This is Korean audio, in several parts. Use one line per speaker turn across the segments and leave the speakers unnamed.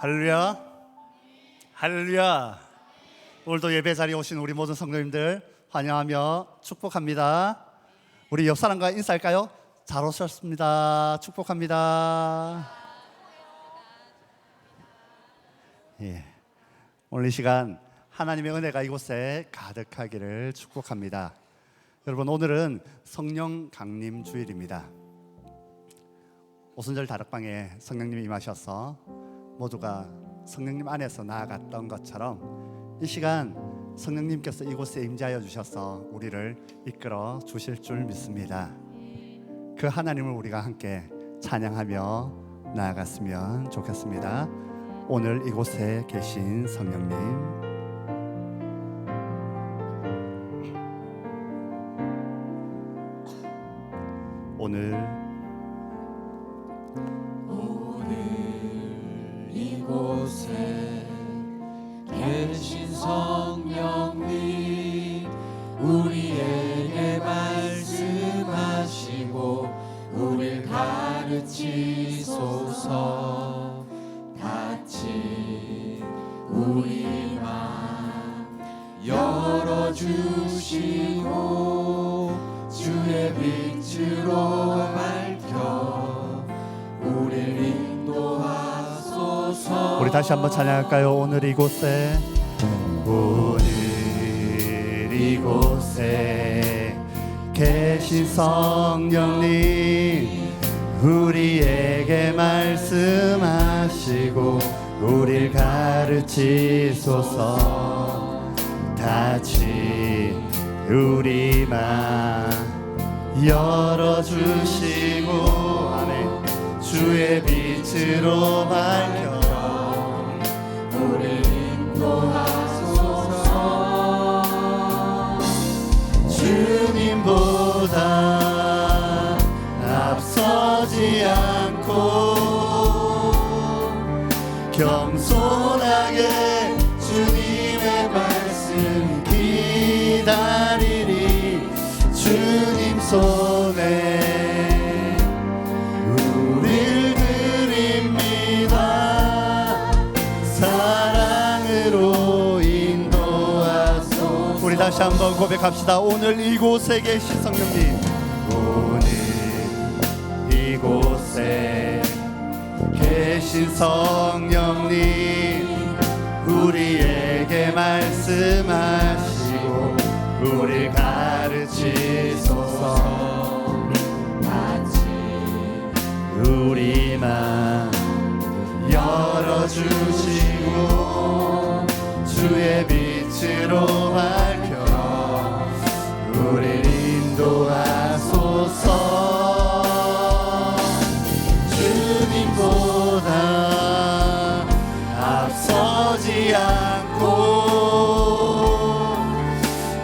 할렐루야, 할렐루야. 오늘도 예배 자리에 오신 우리 모든 성도님들 환영하며 축복합니다. 우리 옆 사람과 인사할까요? 잘 오셨습니다. 축복합니다. 예, 오늘 이 시간 하나님의 은혜가 이곳에 가득하기를 축복합니다. 여러분, 오늘은 성령 강림 주일입니다. 오순절 다락방에 성령님이 임하셔서 모두가 성령님 안에서 나아갔던 것처럼 이 시간 성령님께서 이곳에 임재하여 주셔서 우리를 이끌어 주실 줄 믿습니다. 그 하나님을 우리가 함께 찬양하며 나아갔으면 좋겠습니다. 오늘 이곳에 계신 성령님, 오늘
이곳에 계신 성령님, 우리에게 말씀하시고 우릴 가르치소서. 닫힌 우리 맘 열어주시고 주의 빛으로 밝혀 우릴 인도하소서.
우리 다시 한번 찬양할까요? 오늘 이곳에, 오늘 이곳에 계신 성령님, 우리에게 말씀하시고 우릴 가르치소서. 닫힌 우리 맘 열어주시고 아멘. 주의 빛으로 밝혀
우릴 인도하소서.
주님보다 앞서지 않고 겸손하게 주님의 말씀 기다리리. 주님 손에 우릴 드립니다. 사랑으로 인도하소서. 우리 다시 한번 고백합시다. 오늘 이곳에 계신 성령님, 오늘 이곳에 계신 성령님, 우리에게 말씀하시고 우릴 가르치소서.
닫힌
우리 맘 열어주시고 주의 빛으로 밝혀 우릴 인도하소서. 주님보다 앞서지 않고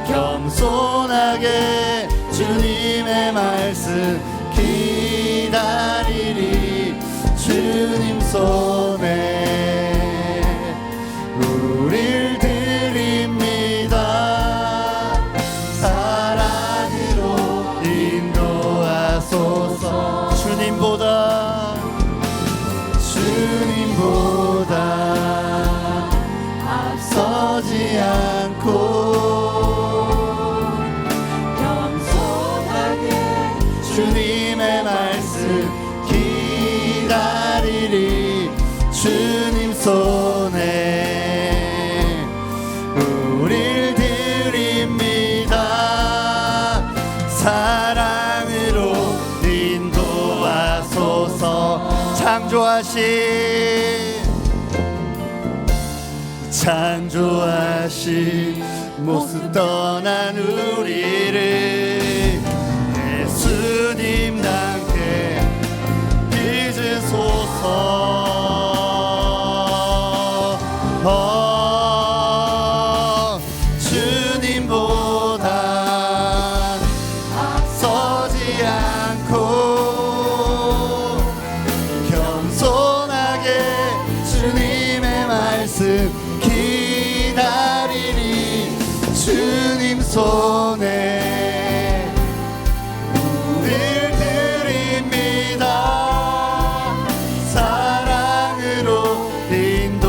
겸손하게 주님의 말씀 기다리리. 주님 손에 우릴 드립니다. 사랑으로 인도하소서. 주님보다 앞서지 않고
겸손하게
주님의 말씀 기다리리. 주님 손에 우릴 드립니다. 사랑으로 인도하소서. 창조하신 모습 떠난 우리를 예수님 함께 빚으소서. 주님보다 앞서지 않고 겸손하게 주님의 말씀 기다리리. 주님 손에 우릴 드립니다. 사랑으로 인도하소서.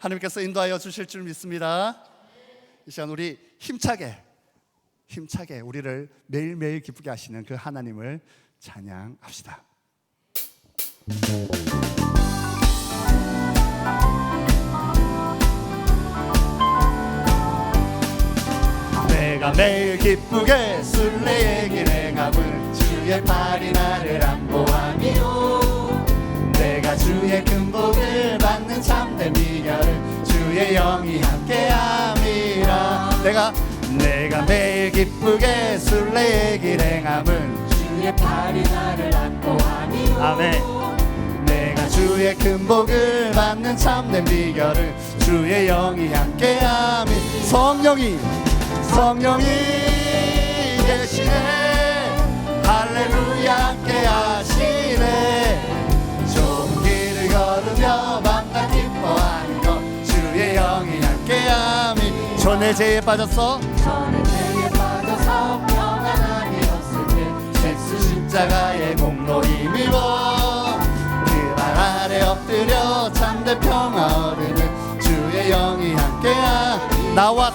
하나님께서 인도하여 주실 줄 믿습니다. 이 시간 우리 힘차게 우리를 매일매일 기쁘게 하시는 그 하나님을 찬양합시다. 내가 매일 기쁘게 순례의 길 행함은 주의 팔이 나를 안보하며 내가 주의 큰 복을 받는 참된 비결을 주의 영이 함께함이라. 내가 매일 기쁘게 순례의 길 행함은
주의 팔이 나를 안보하며
아멘. 내가 주의 큰 복을 받는 참된 비결을 주의 영이 함께함이. 성령이 계시네. 할렐루야 함께하시네. 좋은 길을 걸으며 밤낮 기뻐하는 것 주의 영이 함께함이. 전에 죄에 빠졌어
저는 죄에 빠져서 평안함이 없을 때
예수 십자가의 공로 힘입어 그 발 아래 엎드려 참된 평화 얻으는 주의 영이 함께함. 나와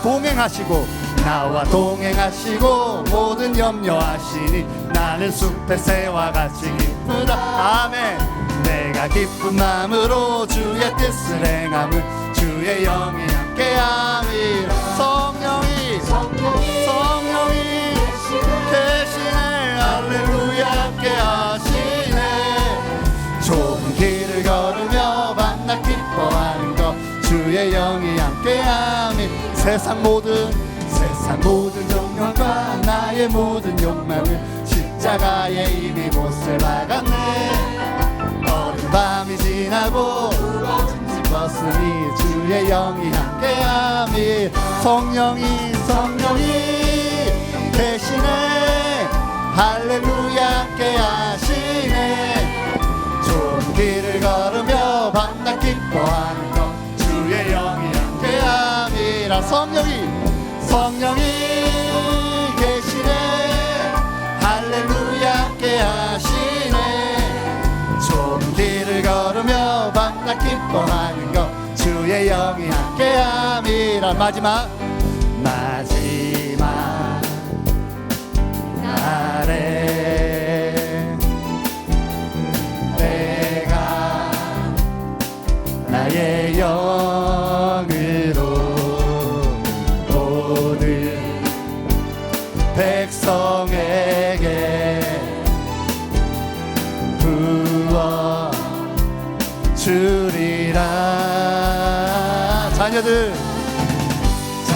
동행하시고 모든 염려하시니 나는 숲의 새와 같이 기쁘다. 아멘. 내가 기쁜 마음으로 주의 뜻을 행함은 주의 영이 함께함이. 성령이 계시네. 할렐루야 함께하시네. 좋은 길을 걸으며 밤낮 기뻐하는 것 주의 영이 함께함이. 세상 모든 종령과 나의 모든 욕망은 십자가에 이미 못을 박았네. 어린 밤이 지나고 부러진 벗으니 주의 영이 함께함이. 성령이 계시네. 할렐루야 함께하시네. 좋은 길을 걸으며 밤낮 기뻐하는 것 주의 영이 함께함이라. 성령이 계시네. 할렐루야 함께하시네. 좋은 길을 걸으며 밤낮 기뻐하는 것 주의 영이 함께함이라. 마지막 날에 내가 나의 영으로 모든 백성에게 부어 주리라.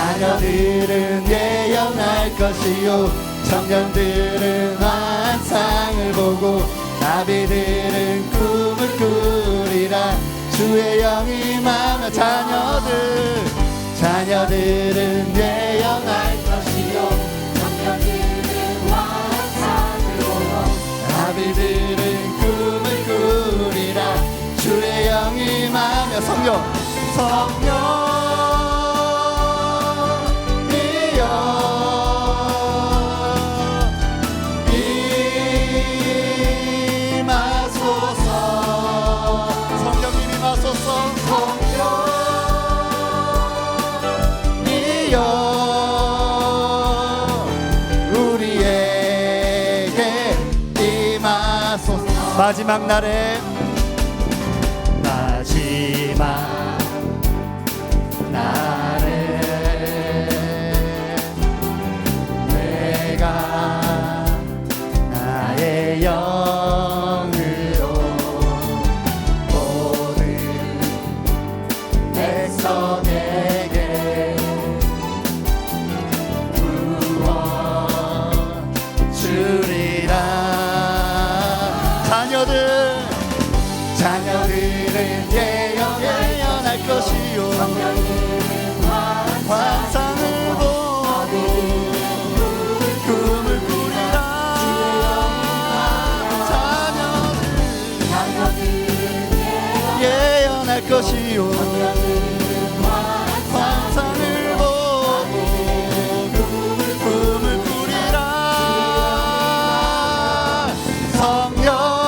자녀들은 예언할 것이요 청년들은 환상을 보고 나비들은 꿈을 꾸리라. 주의 영이 임하며 자녀들은 예언할 것이요
청년들은 환상을 보고
나비들은 꿈을 꾸리라. 주의 영이 임하며 성령이여 임하소서. 성령님 임하소서. 성령이여 우리에게 임하소서. 마지막 날에 내가 나의 영으로 모든 백성에게 부어 주리라. 자녀들은 예언할 것이요 환상을 보고 꿈을 꾸리라. 자녀들은 예언할 것이요 환상을 보고 꿈을 꾸리라. 성령이여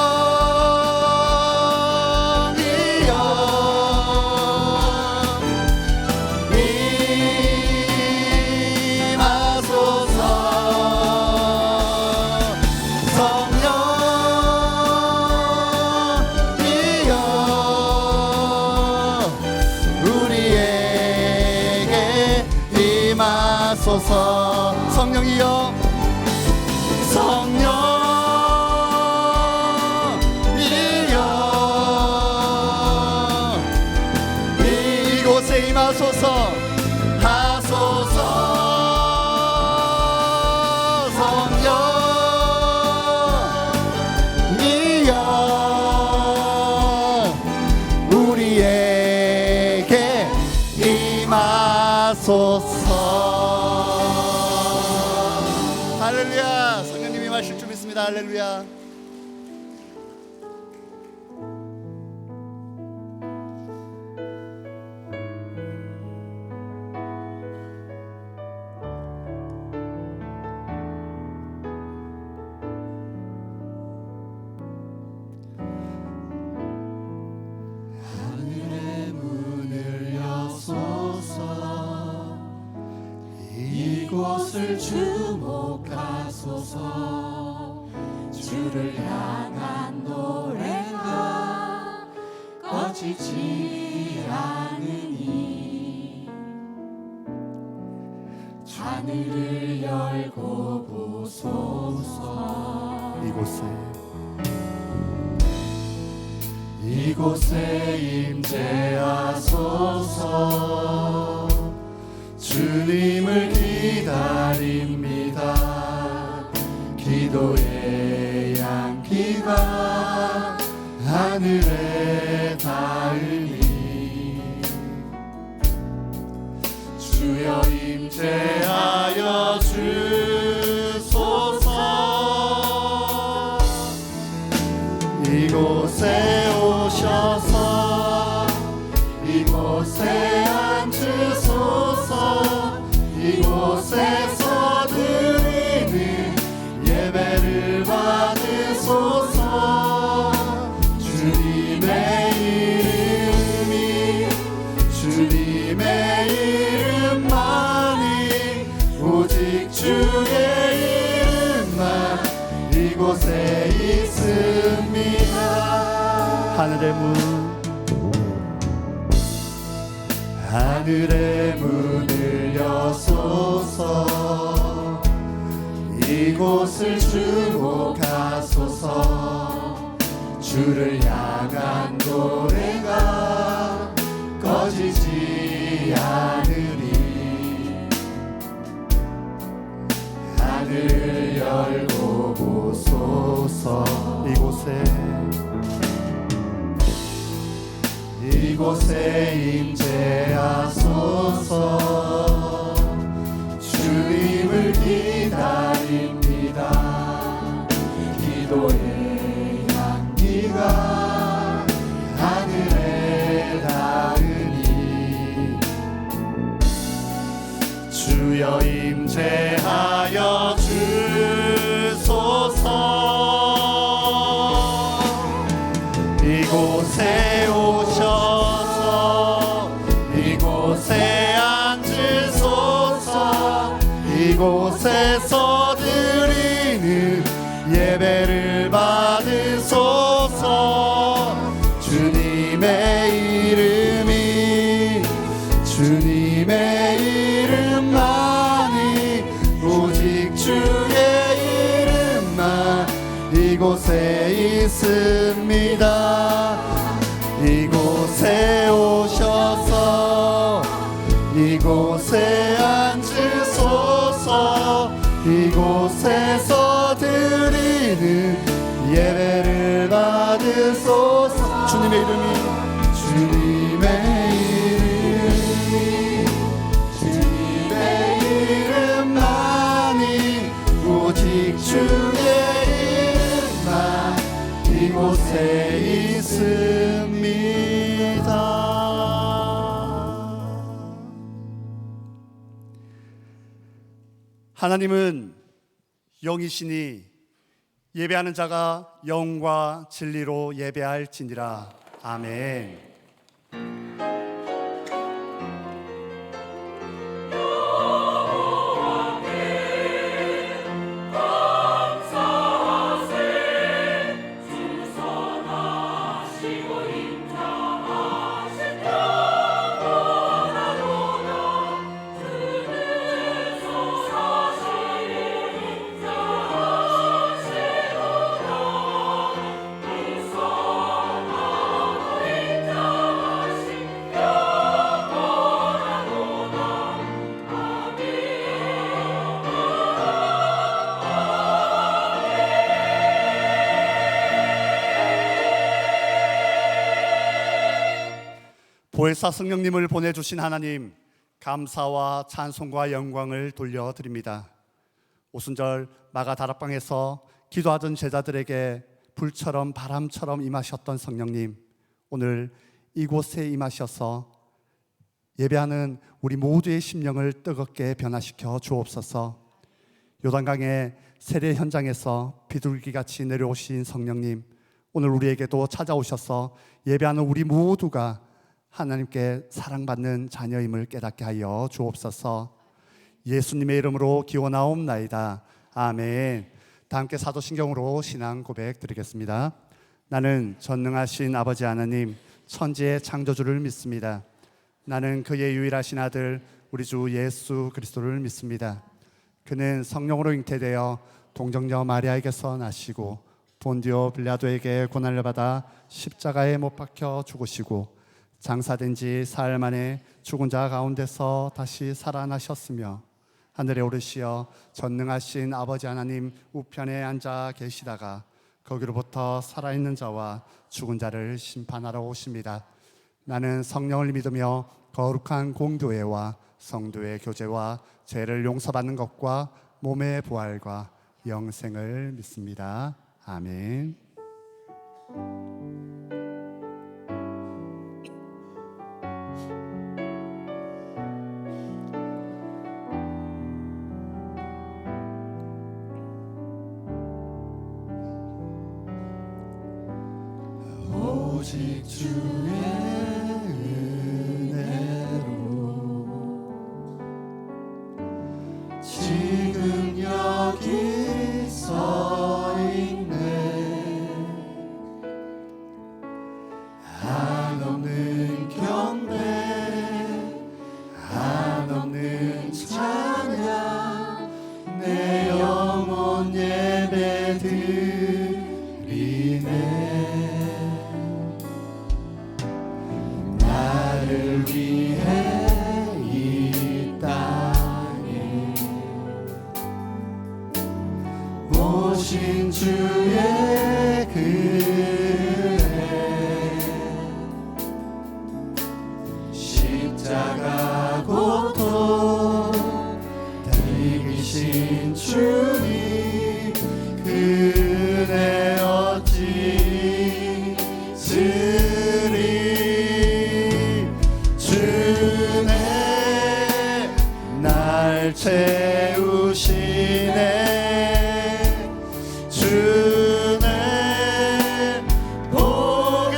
이곳에 임하소서 하소서. 성령이여 우리에게 임하소서. 할렐루야. 성령님이 임하실 줄 믿습니다. 할렐루야.
이곳을 주목하소서. 주를 향한 노래가 꺼지지 않으니 하늘을 열고 보소서. 이곳에 임재하소서. 주님을 기다립니다. 기도의 향기가 하늘에 닿으니 주여 임재하여 주소서. 이곳에 오셔서 이곳에 앉으소서. 이곳에서 드리는 예배를 받으소서. 주님의 이름만이 오직 주의 이름만 이곳에 있습니다. 하늘의 문을 여소서. 이곳을 주목하소서. 주를 향한 노래가 꺼지지 않으니 하늘을 열고 보소서. 이곳에 임재하소서. 주님을 기다립니다. 기도의 향기가 하늘에 닿으니 주여 임재하여 주소서. 이곳에 오셔서 이곳에 앉으소서. 이곳에서 드리는 예배를 받으소서. 주님의 이름만이 오직 주의 이름만 이곳에 있습니다. 이곳에 오셔서 이곳에 앉으소서. 이곳에서 드리는 예배를 받으소서. 주님의 이름만이 오직 주의 이름만 이곳에 있습니다. 하나님은 영이시니 예배하는 자가 영과 진리로 예배할지니라. 아멘.
보혜사 성령님을 보내주신 하나님, 감사와 찬송과 영광을 돌려드립니다. 오순절 마가 다락방에서 기도하던 제자들에게 불처럼 바람처럼 임하셨던 성령님, 오늘 이곳에 임하셔서 예배하는 우리 모두의 심령을 뜨겁게 변화시켜 주옵소서. 요단강의 세례 현장에서 비둘기같이 내려오신 성령님, 오늘 우리에게도 찾아오셔서 예배하는 우리 모두가 하나님께 사랑받는 자녀임을 깨닫게 하여 주옵소서. 예수님의 이름으로 기원하옵나이다. 아멘. 다 함께 사도신경으로 신앙 고백 드리겠습니다. 나는 전능하신 아버지 하나님, 천지의 창조주를 믿습니다. 나는 그의 유일하신 아들 우리 주 예수 그리스도를 믿습니다. 그는 성령으로 잉태되어 동정녀 마리아에게서 나시고 본디오 빌라도에게 고난을 받아 십자가에 못 박혀 죽으시고 장사된 지 사흘 만에 죽은 자 가운데서 다시 살아나셨으며 하늘에 오르시어 전능하신 아버지 하나님 우편에 앉아 계시다가 거기로부터 살아있는 자와 죽은 자를 심판하러 오십니다. 나는 성령을 믿으며 거룩한 공교회와 성도의 교제와 죄를 용서받는 것과 몸의 부활과 영생을 믿습니다. 아멘.
오직 주의 은혜로 지금 여기 서 있네. 한없는 경배, 한없는 찬양, 내 영혼 예배 드리네. 나를 위해 이 땅에 오신 주의 은혜, 십자가 고통 이기신 주님, 그 은혜 어찌 쓰리. 주네 날 채우시네. 주네 보게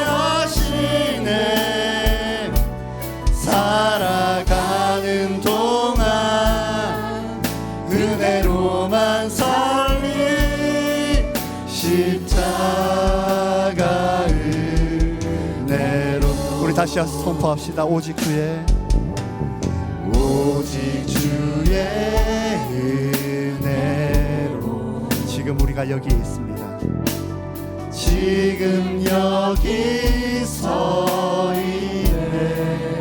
하시네. 살아가는 동안 은혜로만 살리. 십자가 은혜로.
우리 다시 선포합시다. 오직 주의
은혜로
지금 우리가 여기 있습니다.
지금 여기 서 있네.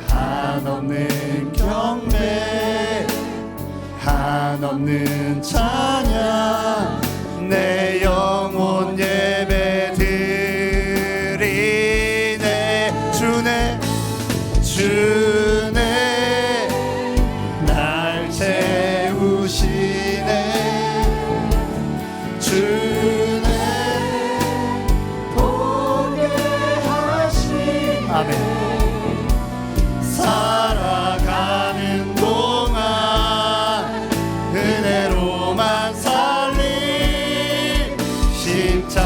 한없는 경배, 한없는 찬양, 내 영혼 예배 드리네. 주네 날 채우시네. 주네 보게 하시네.
아멘.
살아가는 동안 은혜로만 살리. 십자가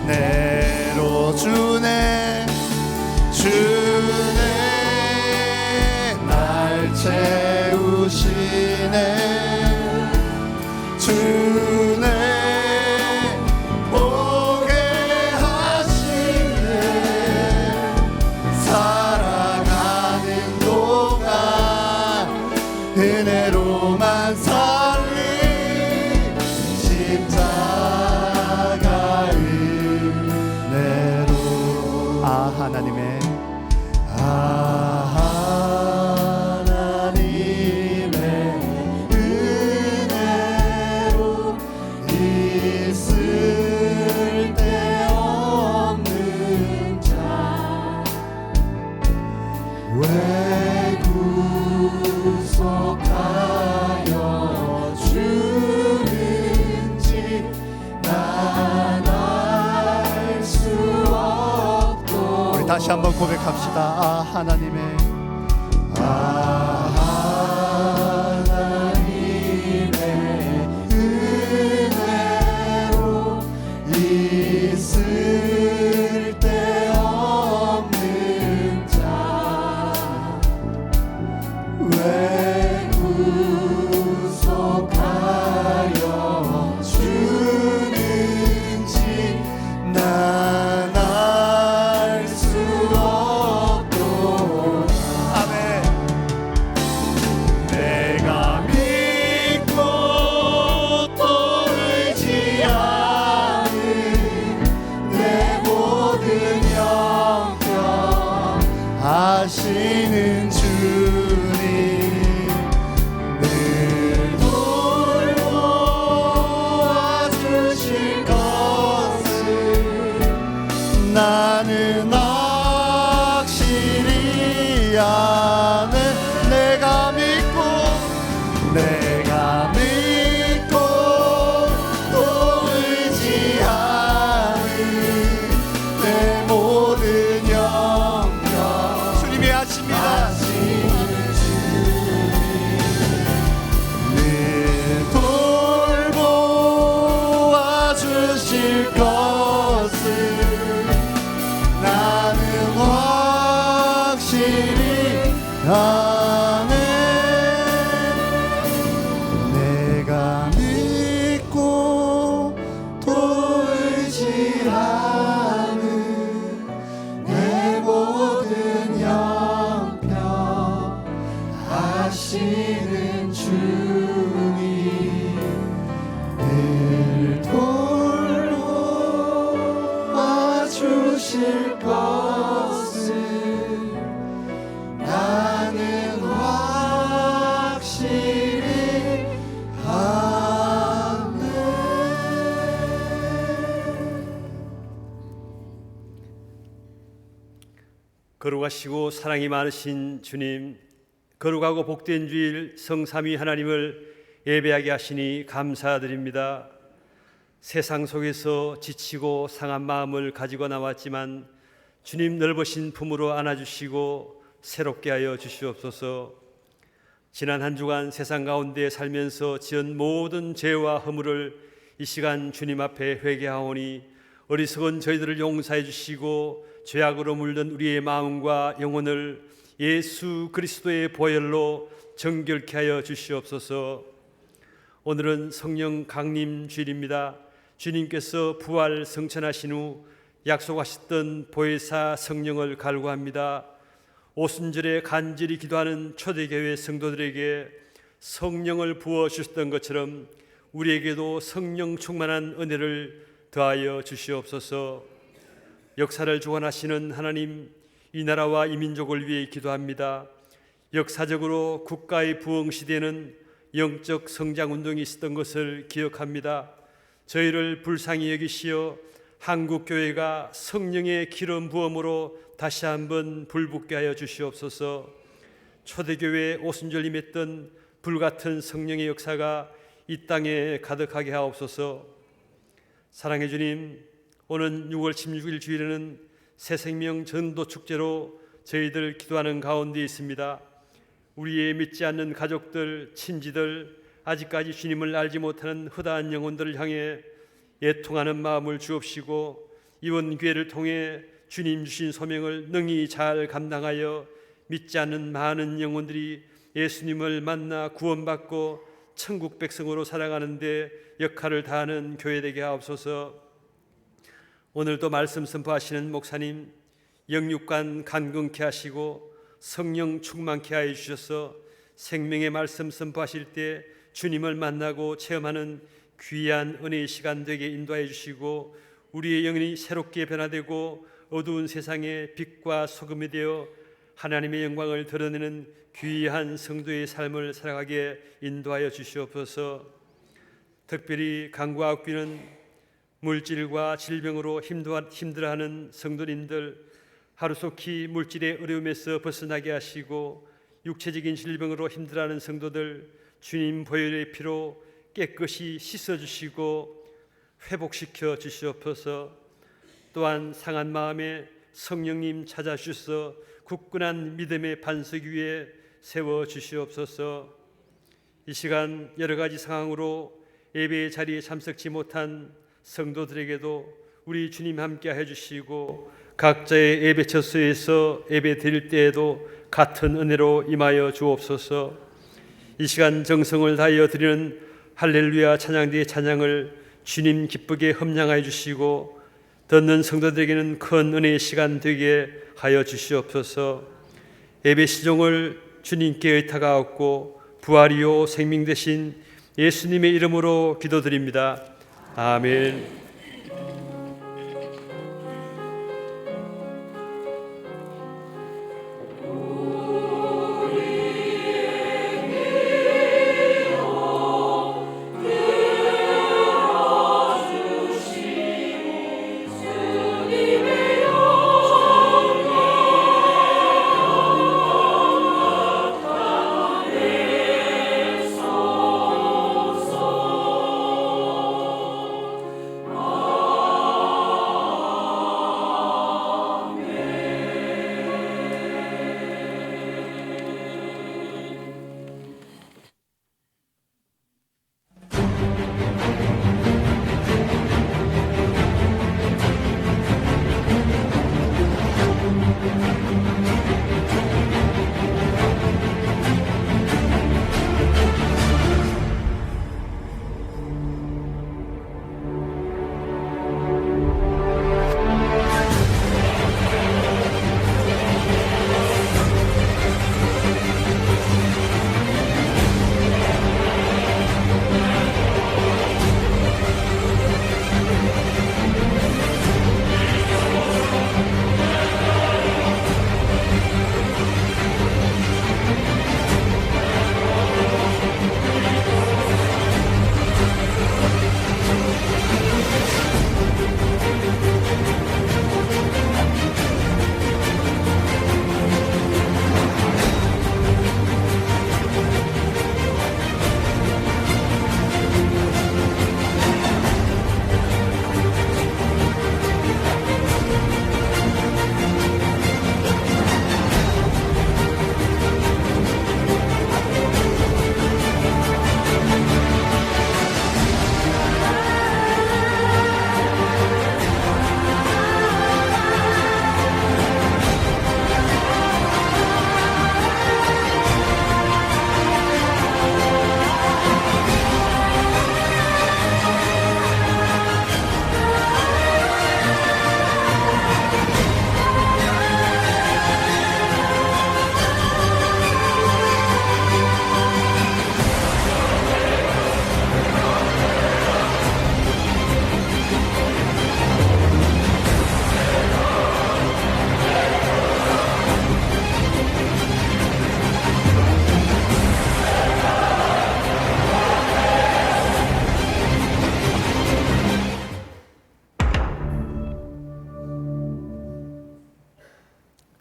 은혜로. 주네 날 채우시네. 주네 보게 하시네. 살아가는 동안 은혜로만 살리. 십자가 은혜로.
하나님의
하나님의 은혜로 있으리.
다시 한번 고백합시다. 하나님의
은혜로 있을 데 없는 자 왜 구속하여 주는지 난 알 수 없도다.
아멘.
내가 믿고 또 의지하는 내 모든 영역 아시는 주님 늘 돌보아주실 것을 나는 확실히 아네. 내가 믿고 또 의지하는 내 모든 영역
주님이 아십니다.
늘 돌보아주실 것을 나는 확실히 아네. 내가 믿고 또 의지하는 내 모든 영평 아시는 주님 늘 돌보아주실 것을 나는 확실히 아네.
거룩하시고 사랑이 많으신 주님, 거룩하고 복된 주일 성삼위 하나님을 예배하게 하시니 감사드립니다. 세상 속에서 지치고 상한 마음을 가지고 나왔지만 주님 넓으신 품으로 안아주시고 새롭게 하여 주시옵소서. 지난 한 주간 세상 가운데 살면서 지은 모든 죄와 허물을 이 시간 주님 앞에 회개하오니 어리석은 저희들을 용서해 주시고 죄악으로 물든 우리의 마음과 영혼을 예수 그리스도의 보혈로 정결케 하여 주시옵소서. 오늘은 성령 강림 주일입니다. 주님께서 부활 성천하신 후 약속하셨던 보혜사 성령을 갈구합니다. 오순절에 간절히 기도하는 초대교회 성도들에게 성령을 부어주셨던 것처럼 우리에게도 성령 충만한 은혜를 더하여 주시옵소서. 역사를 주관하시는 하나님, 이 나라와 이 민족을 위해 기도합니다. 역사적으로 국가의 부흥 시대에는 영적 성장 운동이 있었던 것을 기억합니다. 저희를 불쌍히 여기시어 한국 교회가 성령의 기름 부음으로 다시 한번 불붙게 하여 주시옵소서. 초대교회 오순절 임했던 불같은 성령의 역사가 이 땅에 가득하게 하옵소서. 사랑해 주님, 오는 6월 16일 주일에는 새생명 전도 축제로 저희들 기도하는 가운데 있습니다. 우리의 믿지 않는 가족들, 친지들, 아직까지 주님을 알지 못하는 허다한 영혼들을 향해 애통하는 마음을 주옵시고 이번 기회를 통해 주님 주신 소명을 능히 잘 감당하여 믿지 않는 많은 영혼들이 예수님을 만나 구원받고 천국 백성으로 살아가는 데 역할을 다하는 교회 되게 하옵소서. 오늘도 말씀 선포하시는 목사님, 영육간 간경케 하시고 성령 충만케 하여 주셔서 생명의 말씀 선포하실 때 주님을 만나고 체험하는 귀한 은혜의 시간 되게 인도하여 주시고 우리의 영혼이 새롭게 변화되고 어두운 세상에 빛과 소금이 되어 하나님의 영광을 드러내는 귀한 성도의 삶을 살아가게 인도하여 주시옵소서. 특별히 간구와 옥비는 물질과 질병으로 힘들어하는 성도님들, 하루속히 물질의 어려움에서 벗어나게 하시고 육체적인 질병으로 힘들어하는 성도들 주님 보혈의 피로 깨끗이 씻어주시고 회복시켜 주시옵소서. 또한 상한 마음에 성령님 찾아주셔서 굳건한 믿음의 반석 위에 세워 주시옵소서. 이 시간 여러 가지 상황으로 예배의 자리에 참석치 못한 성도들에게도 우리 주님 함께 해주시고 각자의 예배 처소에서 예배 드릴 때에도 같은 은혜로 임하여 주옵소서. 이 시간 정성을 다하여 드리는 할렐루야 찬양대의 찬양을 주님 기쁘게 흠양하여 주시고 듣는 성도들에게는 큰 은혜의 시간 되게 하여 주시옵소서. 예배 시종을 주님께 의탁하옵고 부활이요 생명 되신 예수님의 이름으로 기도드립니다. 아멘.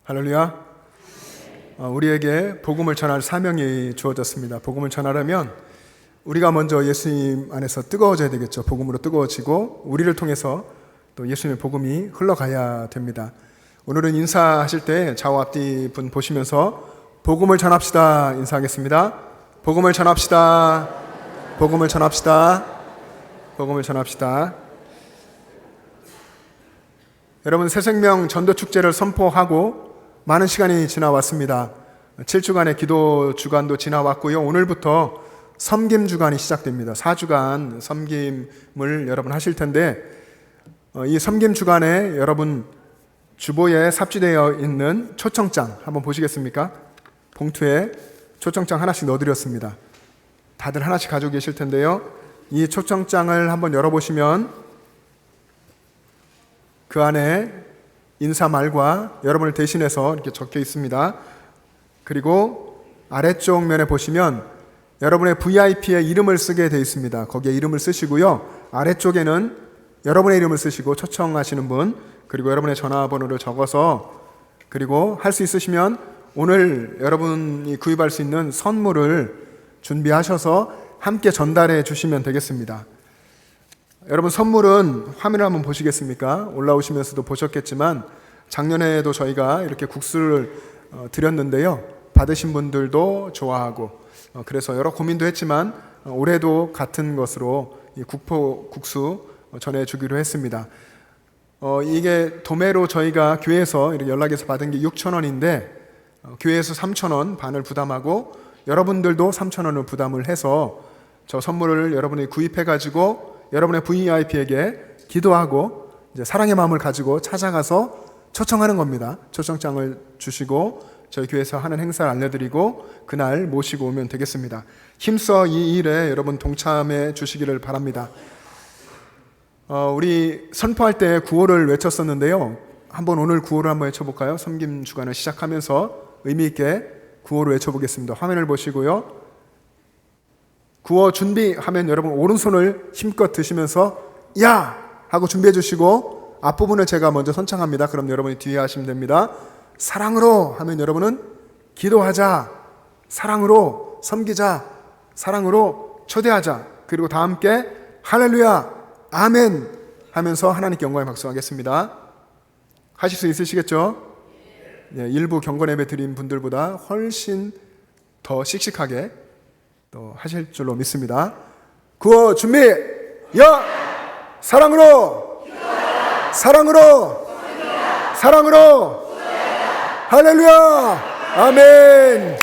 할렐루야. 우리에게 복음을 전할 사명이 주어졌습니다. 복음을 전하려면 우리가 먼저 예수님 안에서 뜨거워져야 되겠죠. 복음으로 뜨거워지고 우리를 통해서 또 예수님의 복음이 흘러가야 됩니다. 오늘은 인사하실 때 좌우 앞뒤 분 보시면서 복음을 전합시다 인사하겠습니다. 복음을 전합시다. 복음을 전합시다. 복음을 전합시다. 여러분, 새생명 전도축제를 선포하고 많은 시간이 지나왔습니다. 7주간의 기도 주간도 지나왔고요. 오늘부터 섬김 주간이 시작됩니다. 4주간 섬김을 여러분 하실 텐데, 이 섬김 주간에 여러분 주보에 삽지되어 있는 초청장 한번 보시겠습니까? 봉투에 초청장 하나씩 넣어드렸습니다. 다들 하나씩 가지고 계실 텐데요. 이 초청장을 한번 열어보시면 그 안에 인사말과 여러분을 대신해서 이렇게 적혀 있습니다. 그리고 아래쪽 면에 보시면 여러분의 VIP의 이름을 쓰게 되어 있습니다. 거기에 이름을 쓰시고요. 아래쪽에는 여러분의 이름을 쓰시고 초청하시는 분, 그리고 여러분의 전화번호를 적어서, 그리고 할 수 있으시면 오늘 여러분이 구입할 수 있는 선물을 준비하셔서 함께 전달해 주시면 되겠습니다. 여러분, 선물은 화면을 한번 보시겠습니까? 올라오시면서도 보셨겠지만 작년에도 저희가 이렇게 국수를 드렸는데요. 받으신 분들도 좋아하고 그래서 여러 고민도 했지만 올해도 같은 것으로 이 국포 국수 전해주기로 했습니다. 이게 도매로 저희가 교회에서 이렇게 연락해서 받은 게 6,000원인데 교회에서 3,000원 반을 부담하고 여러분들도 3,000원을 부담을 해서 저 선물을 여러분이 구입해가지고 여러분의 VIP에게 기도하고 이제 사랑의 마음을 가지고 찾아가서 초청하는 겁니다. 초청장을 주시고 저희 교회에서 하는 행사를 알려드리고 그날 모시고 오면 되겠습니다. 힘써 이 일에 여러분 동참해 주시기를 바랍니다. 우리 선포할 때 구호를 외쳤었는데요. 한번 오늘 구호를 한번 외쳐볼까요? 섬김 주간을 시작하면서 의미 있게 구호를 외쳐보겠습니다. 화면을 보시고요. 구호 준비하면 여러분 오른손을 힘껏 드시면서 야! 하고 준비해 주시고 앞부분을 제가 먼저 선창합니다. 그럼 여러분이 뒤에 하시면 됩니다. 사랑으로 하면 여러분은 기도하자, 사랑으로 섬기자, 사랑으로 초대하자. 그리고 다 함께 할렐루야, 아멘 하면서 하나님께 영광의 박수하겠습니다. 하실 수 있으시겠죠? 네, 일부 경건 예배 드린 분들보다 훨씬 더 씩씩하게 또 하실 줄로 믿습니다. 구호 준비! 야! 사랑으로! 사랑으로! 사랑으로! 할렐루야! 아멘!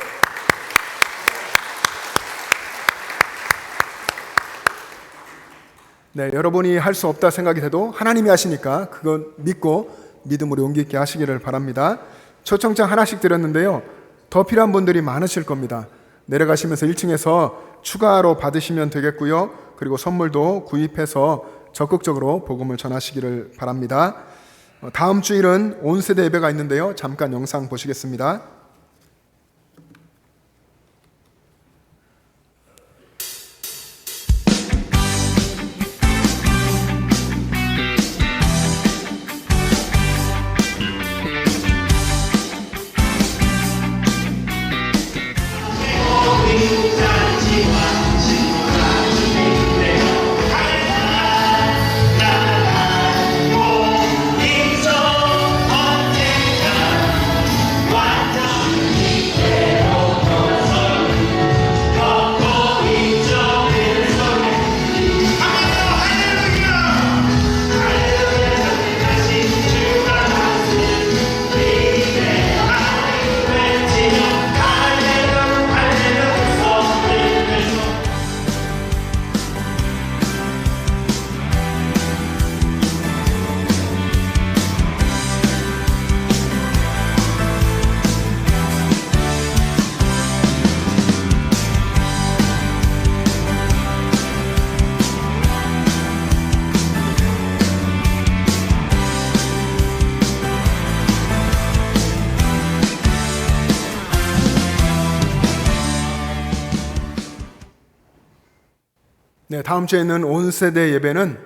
네, 여러분이 할 수 없다 생각이 돼도 하나님이 하시니까 그건 믿고 믿음으로 용기 있게 하시기를 바랍니다. 초청장 하나씩 드렸는데요. 더 필요한 분들이 많으실 겁니다. 내려가시면서 1층에서 추가로 받으시면 되겠고요. 그리고 선물도 구입해서 적극적으로 복음을 전하시기를 바랍니다. 다음 주일은 온 세대 예배가 있는데요. 잠깐 영상 보시겠습니다. 네, 다음 주에는 온 세대 예배는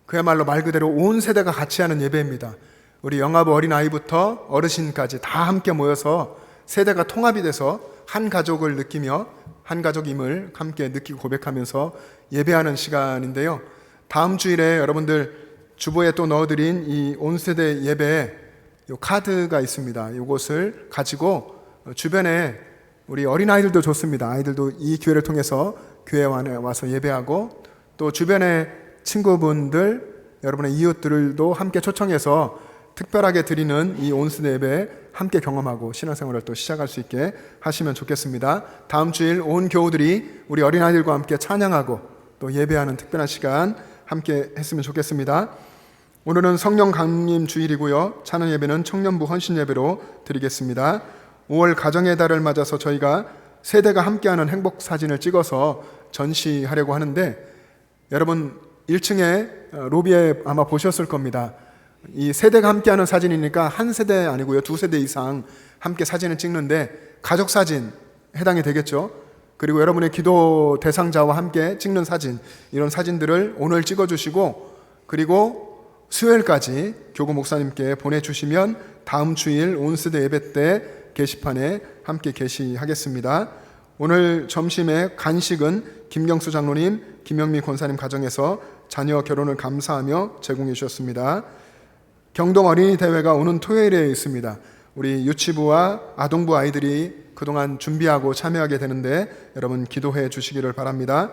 그야말로 말 그대로 온 세대가 같이 하는 예배입니다. 우리 영아부 어린아이부터 어르신까지 다 함께 모여서 세대가 통합이 돼서 한 가족을 느끼며 한 가족임을 함께 느끼고 고백하면서 예배하는 시간인데요. 다음 주일에 여러분들 주보에 또 넣어드린 이 온 세대 예배에 요 카드가 있습니다. 이것을 가지고 주변에 우리 어린아이들도 좋습니다. 아이들도 이 기회를 통해서 교회에 와서 예배하고 또 주변의 친구분들, 여러분의 이웃들도 함께 초청해서 특별하게 드리는 이 온수대 예배 함께 경험하고 신앙생활을 또 시작할 수 있게 하시면 좋겠습니다. 다음 주일 온 교우들이 우리 어린아이들과 함께 찬양하고 또 예배하는 특별한 시간 함께 했으면 좋겠습니다. 오늘은 성령 강림 주일이고요. 찬양 예배는 청년부 헌신 예배로 드리겠습니다. 5월 가정의 달을 맞아서 저희가 세대가 함께하는 행복 사진을 찍어서 전시하려고 하는데 여러분 1층에 로비에 아마 보셨을 겁니다. 이 세대가 함께하는 사진이니까 한 세대 아니고요. 2세대 이상 함께 사진을 찍는데 가족 사진 해당이 되겠죠. 그리고 여러분의 기도 대상자와 함께 찍는 사진, 이런 사진들을 오늘 찍어주시고 그리고 수요일까지 교구 목사님께 보내주시면 다음 주일 온세대 예배 때 게시판에 함께 게시하겠습니다. 오늘 점심에 간식은 김경수 장로님, 김영미 권사님 가정에서 자녀 결혼을 감사하며 제공해 주셨습니다. 경동 어린이 대회가 오는 토요일에 있습니다. 우리 유치부와 아동부 아이들이 그동안 준비하고 참여하게 되는데 여러분 기도해 주시기를 바랍니다.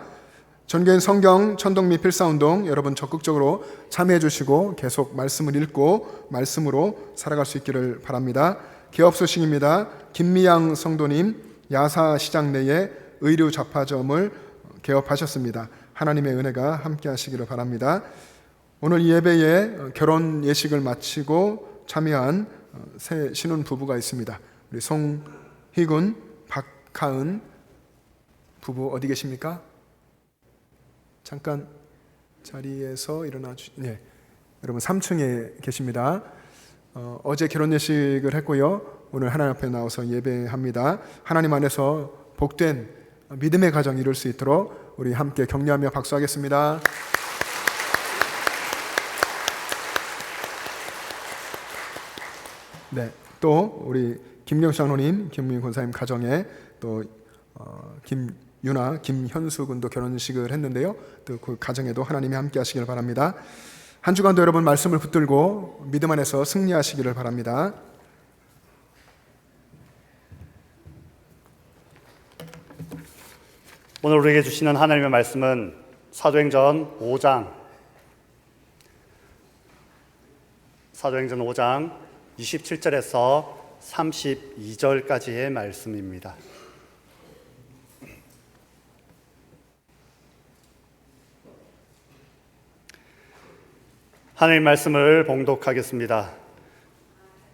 전교인 성경 천독 및 필사운동 여러분 적극적으로 참여해 주시고 계속 말씀을 읽고 말씀으로 살아갈 수 있기를 바랍니다. 개업 소식입니다. 김미양 성도님 야사시장 내에 의류 잡화점을 개업하셨습니다. 하나님의 은혜가 함께 하시기를 바랍니다. 오늘 이 예배에 결혼 예식을 마치고 참여한 새 신혼 부부가 있습니다. 우리 송희군, 박하은 부부 어디 계십니까? 잠깐 자리에서 일어나 네, 여러분 3층에 계십니다. 어제 결혼 예식을 했고요. 오늘 하나님 앞에 나와서 예배합니다. 하나님 안에서 복된 믿음의 가정 이룰 수 있도록 우리 함께 격려하며 박수하겠습니다. 네, 또 우리 김경수 장로님, 김민 권사님 가정에 또 김유나, 김현수 군도 결혼식을 했는데요. 또 그 가정에도 하나님이 함께 하시기를 바랍니다. 한 주간도 여러분 말씀을 붙들고 믿음 안에서 승리하시기를 바랍니다.
오늘 우리에게 주시는 하나님의 말씀은 사도행전 5장 27절에서 32절까지의 말씀입니다. 하나님 말씀을 봉독하겠습니다.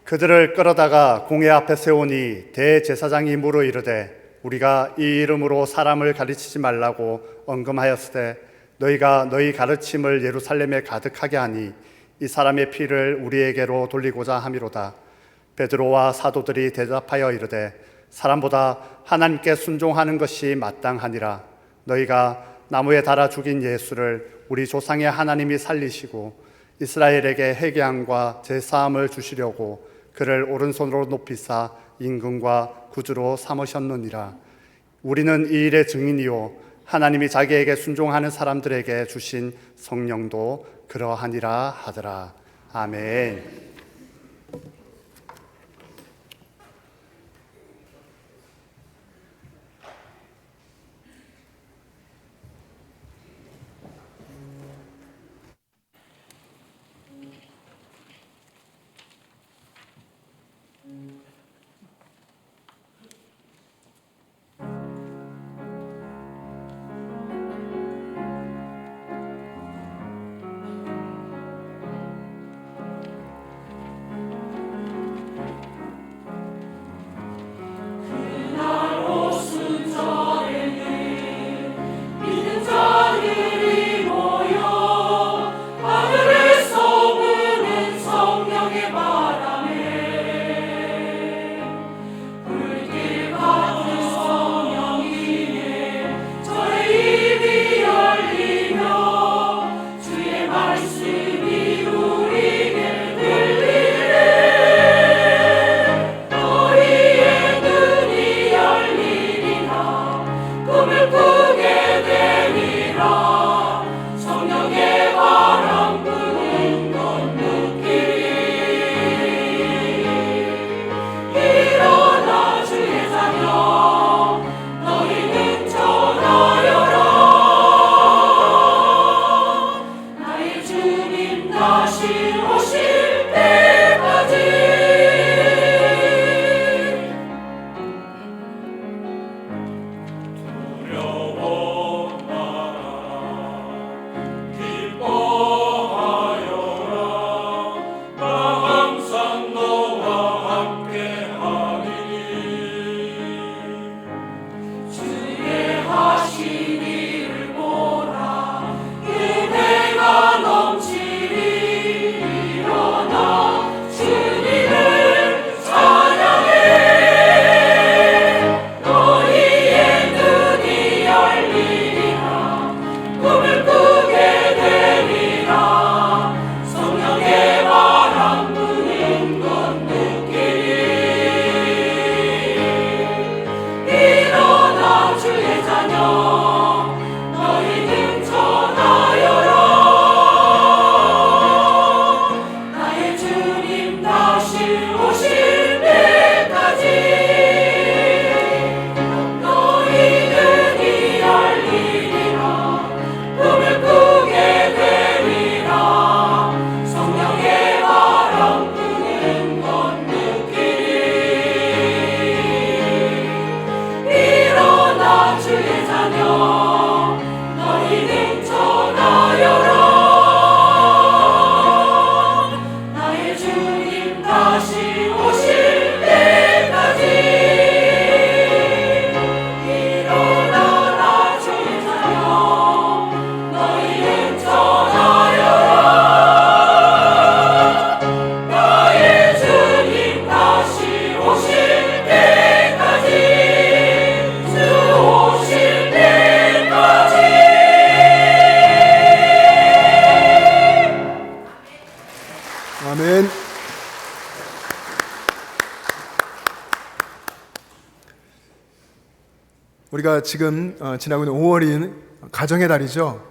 그들을 끌어다가 공회 앞에 세우니 대제사장이 물어 이르되 우리가 이 이름으로 사람을 가르치지 말라고 언금하였으되 너희가 너희 가르침을 예루살렘에 가득하게 하니 이 사람의 피를 우리에게로 돌리고자 함이로다. 베드로와 사도들이 대답하여 이르되 사람보다 하나님께 순종하는 것이 마땅하니라. 너희가 나무에 달아 죽인 예수를 우리 조상의 하나님이 살리시고 이스라엘에게 회개함과 제사함을 주시려고 그를 오른손으로 높이사 임금과 구주로 삼으셨느니라. 우리는 이 일의 증인이요 하나님이 자기에게 순종하는 사람들에게 주신 성령도 그러하니라 하더라. 아멘.
자녀 너희는 전하여라. 나의 주님 다시 오실 때까지 일어나라 주의 자녀 너희는 전하여라. 나의 주님 다시 오실 때까지 주 오실 때까지.
아멘. 우리가 지금 지나고 있는 5월인 가정의 달이죠.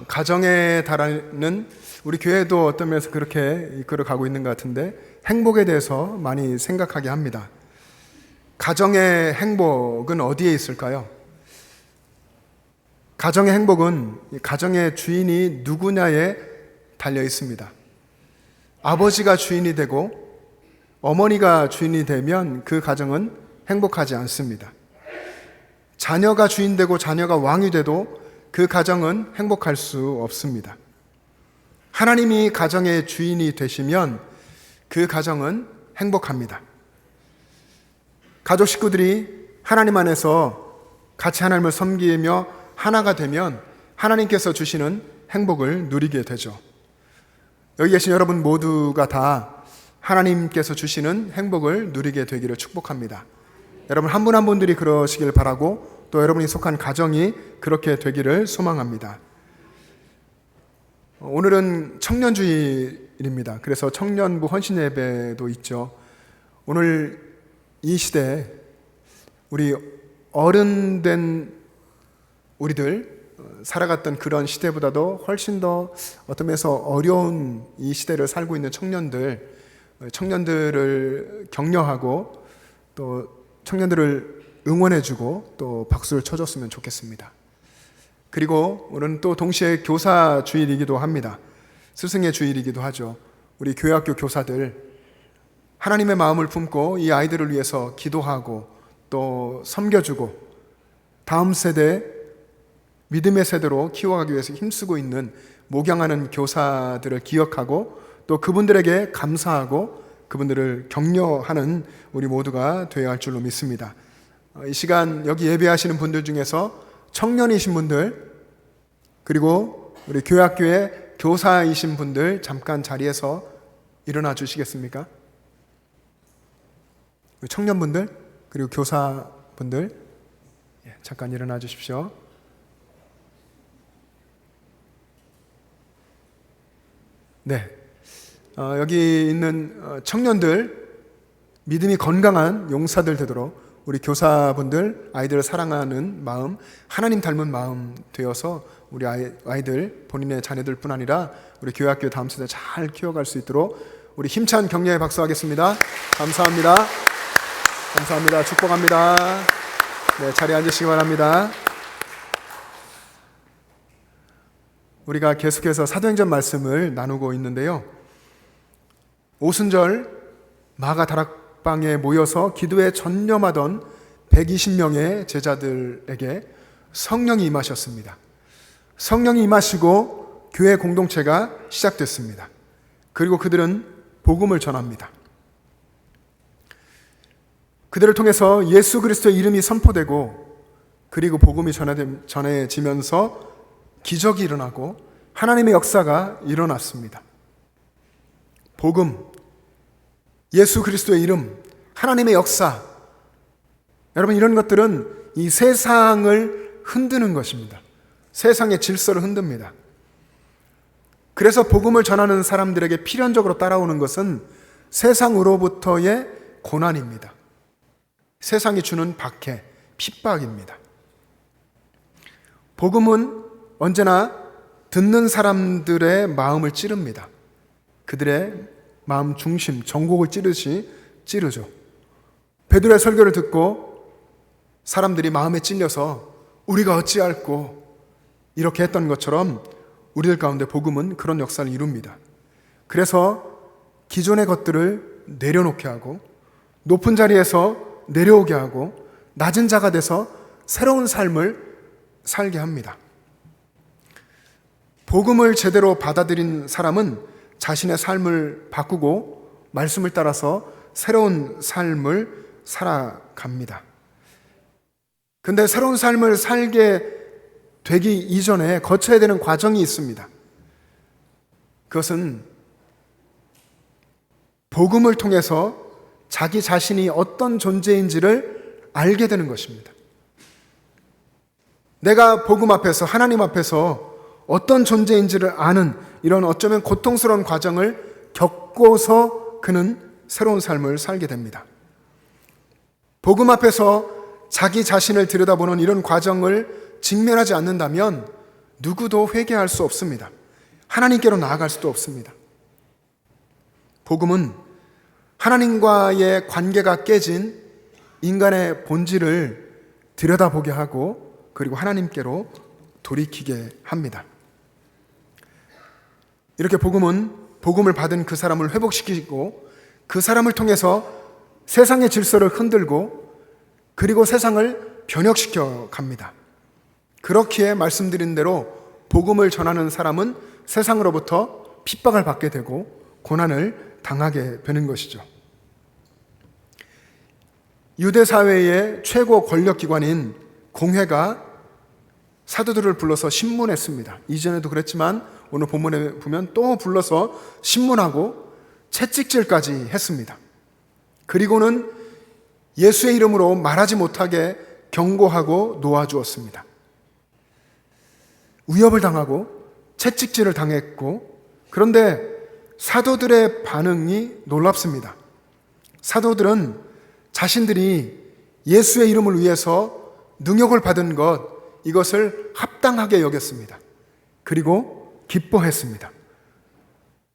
가정의 달은 우리 교회도 어떤 면에서 그렇게 이끌어가고 있는 것 같은데 행복에 대해서 많이 생각하게 합니다. 가정의 행복은 어디에 있을까요? 가정의 행복은 가정의 주인이 누구냐에 달려 있습니다. 아버지가 주인이 되고 어머니가 주인이 되면 그 가정은 행복하지 않습니다. 자녀가 주인 되고 자녀가 왕이 돼도 그 가정은 행복할 수 없습니다. 하나님이 가정의 주인이 되시면 그 가정은 행복합니다. 가족 식구들이 하나님 안에서 같이 하나님을 섬기며 하나가 되면 하나님께서 주시는 행복을 누리게 되죠. 여기 계신 여러분 모두가 다 하나님께서 주시는 행복을 누리게 되기를 축복합니다. 여러분 한 분 한 분들이 그러시길 바라고 또 여러분이 속한 가정이 그렇게 되기를 소망합니다. 오늘은 청년주일입니다. 그래서 청년부 헌신 예배도 있죠. 오늘 이 시대에 우리 어른된 우리들 살아갔던 그런 시대보다도 훨씬 더 어떤 면에서 어려운 이 시대를 살고 있는 청년들을 격려하고 또 청년들을 응원해주고 또 박수를 쳐줬으면 좋겠습니다. 그리고 오늘은 또 동시에 교사 주일이기도 합니다. 스승의 주일이기도 하죠. 우리 교회학교 교사들 하나님의 마음을 품고 이 아이들을 위해서 기도하고 또 섬겨주고 다음 세대 믿음의 세대로 키워가기 위해서 힘쓰고 있는 목양하는 교사들을 기억하고 또 그분들에게 감사하고 그분들을 격려하는 우리 모두가 되어야 할 줄로 믿습니다. 이 시간 여기 예배하시는 분들 중에서 청년이신 분들 그리고 우리 교회학교의 교사이신 분들 잠깐 자리에서 일어나 주시겠습니까? 청년분들 그리고 교사분들 잠깐 일어나 주십시오. 네, 여기 있는 청년들 믿음이 건강한 용사들 되도록 우리 교사분들 아이들을 사랑하는 마음, 하나님 닮은 마음 되어서 우리 아이들 본인의 자녀들뿐 아니라 우리 교회학교 다음 세대 잘 키워갈 수 있도록 우리 힘찬 격려의 박수하겠습니다. 감사합니다. 감사합니다. 축복합니다. 네, 자리에 앉으시기 바랍니다. 우리가 계속해서 사도행전 말씀을 나누고 있는데요. 오순절 마가 다락방에 모여서 기도에 전념하던 120명의 제자들에게 성령이 임하셨습니다. 성령이 임하시고 교회 공동체가 시작됐습니다. 그리고 그들은 복음을 전합니다. 그들을 통해서 예수 그리스도의 이름이 선포되고 그리고 복음이 전해지면서 기적이 일어나고 하나님의 역사가 일어났습니다. 복음, 예수 그리스도의 이름, 하나님의 역사, 여러분 이런 것들은 이 세상을 흔드는 것입니다. 세상의 질서를 흔듭니다. 그래서 복음을 전하는 사람들에게 필연적으로 따라오는 것은 세상으로부터의 고난입니다. 세상이 주는 박해, 핍박입니다. 복음은 언제나 듣는 사람들의 마음을 찌릅니다. 그들의 마음 중심, 전곡을 찌르죠. 베드로의 설교를 듣고 사람들이 마음에 찔려서 우리가 어찌할꼬 이렇게 했던 것처럼 우리들 가운데 복음은 그런 역사를 이룹니다. 그래서 기존의 것들을 내려놓게 하고 높은 자리에서 내려오게 하고 낮은 자가 돼서 새로운 삶을 살게 합니다. 복음을 제대로 받아들인 사람은 자신의 삶을 바꾸고 말씀을 따라서 새로운 삶을 살아갑니다. 근데 새로운 삶을 살게 되기 이전에 거쳐야 되는 과정이 있습니다. 그것은 복음을 통해서 자기 자신이 어떤 존재인지를 알게 되는 것입니다. 내가 복음 앞에서, 하나님 앞에서 어떤 존재인지를 아는 이런 어쩌면 고통스러운 과정을 겪고서 그는 새로운 삶을 살게 됩니다. 복음 앞에서 자기 자신을 들여다보는 이런 과정을 직면하지 않는다면 누구도 회개할 수 없습니다. 하나님께로 나아갈 수도 없습니다. 복음은 하나님과의 관계가 깨진 인간의 본질을 들여다보게 하고 그리고 하나님께로 돌이키게 합니다. 이렇게 복음은 복음을 받은 그 사람을 회복시키고 그 사람을 통해서 세상의 질서를 흔들고 그리고 세상을 변혁시켜 갑니다. 그렇기에 말씀드린 대로 복음을 전하는 사람은 세상으로부터 핍박을 받게 되고 고난을 당하게 되는 것이죠. 유대 사회의 최고 권력기관인 공회가 사도들을 불러서 신문했습니다. 이전에도 그랬지만 오늘 본문에 보면 또 불러서 신문하고 채찍질까지 했습니다. 그리고는 예수의 이름으로 말하지 못하게 경고하고 놓아주었습니다. 위협을 당하고 채찍질을 당했고, 그런데 사도들의 반응이 놀랍습니다. 사도들은 자신들이 예수의 이름을 위해서 능욕을 받은 것, 이것을 합당하게 여겼습니다. 그리고 기뻐했습니다.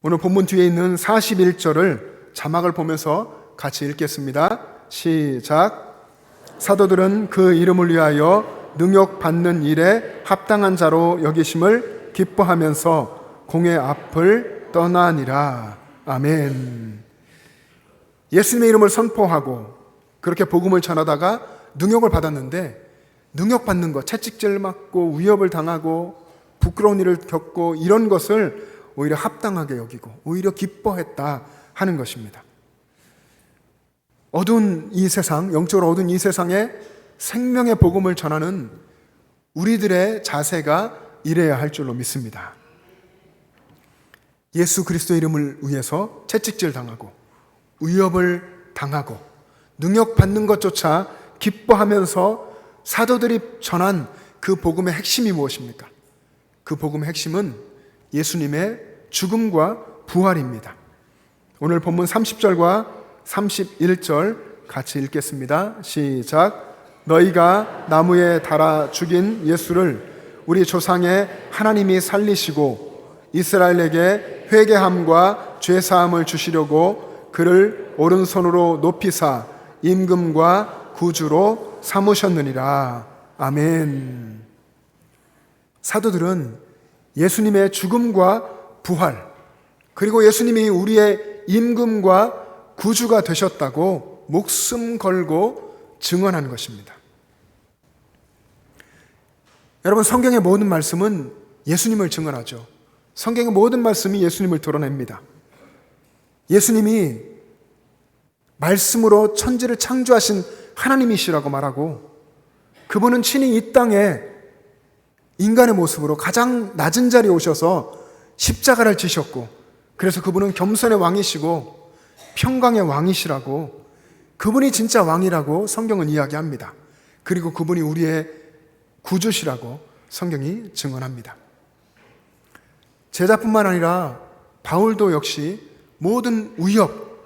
오늘 본문 뒤에 있는 41절을 자막을 보면서 같이 읽겠습니다. 시작. 사도들은 그 이름을 위하여 능욕받는 일에 합당한 자로 여기심을 기뻐하면서 공회 앞을 떠나니라. 아멘. 예수님의 이름을 선포하고 그렇게 복음을 전하다가 능욕을 받았는데, 능욕받는 것, 채찍질 맞고 위협을 당하고 부끄러운 일을 겪고 이런 것을 오히려 합당하게 여기고 오히려 기뻐했다 하는 것입니다. 어두운 이 세상, 영적으로 어두운 이 세상에 생명의 복음을 전하는 우리들의 자세가 이래야 할 줄로 믿습니다. 예수 그리스도의 이름을 위해서 채찍질 당하고 위협을 당하고 능욕받는 것조차 기뻐하면서 사도들이 전한 그 복음의 핵심이 무엇입니까? 그 복음의 핵심은 예수님의 죽음과 부활입니다. 오늘 본문 30절과 31절 같이 읽겠습니다. 시작. 너희가 나무에 달아 죽인 예수를 우리 조상의 하나님이 살리시고 이스라엘에게 회개함과 죄사함을 주시려고 그를 오른손으로 높이사 임금과 구주로 삼으셨느니라. 아멘. 사도들은 예수님의 죽음과 부활, 그리고 예수님이 우리의 임금과 구주가 되셨다고 목숨 걸고 증언하는 것입니다. 여러분, 성경의 모든 말씀은 예수님을 증언하죠. 성경의 모든 말씀이 예수님을 드러냅니다. 예수님이 말씀으로 천지를 창조하신 하나님이시라고 말하고, 그분은 친히 이 땅에 인간의 모습으로 가장 낮은 자리에 오셔서 십자가를 지셨고, 그래서 그분은 겸손의 왕이시고 평강의 왕이시라고, 그분이 진짜 왕이라고 성경은 이야기합니다. 그리고 그분이 우리의 구주시라고 성경이 증언합니다. 제자뿐만 아니라 바울도 역시 모든 위협,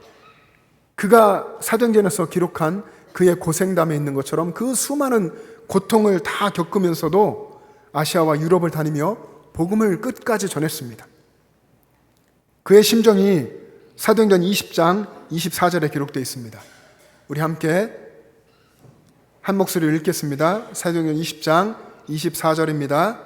그가 사도행전에서 기록한 그의 고생담에 있는 것처럼 그 수많은 고통을 다 겪으면서도 아시아와 유럽을 다니며 복음을 끝까지 전했습니다. 그의 심정이 사도행전 20장 24절에 기록되어 있습니다. 우리 함께 한 목소리로 읽겠습니다. 사도행전 20장 24절입니다.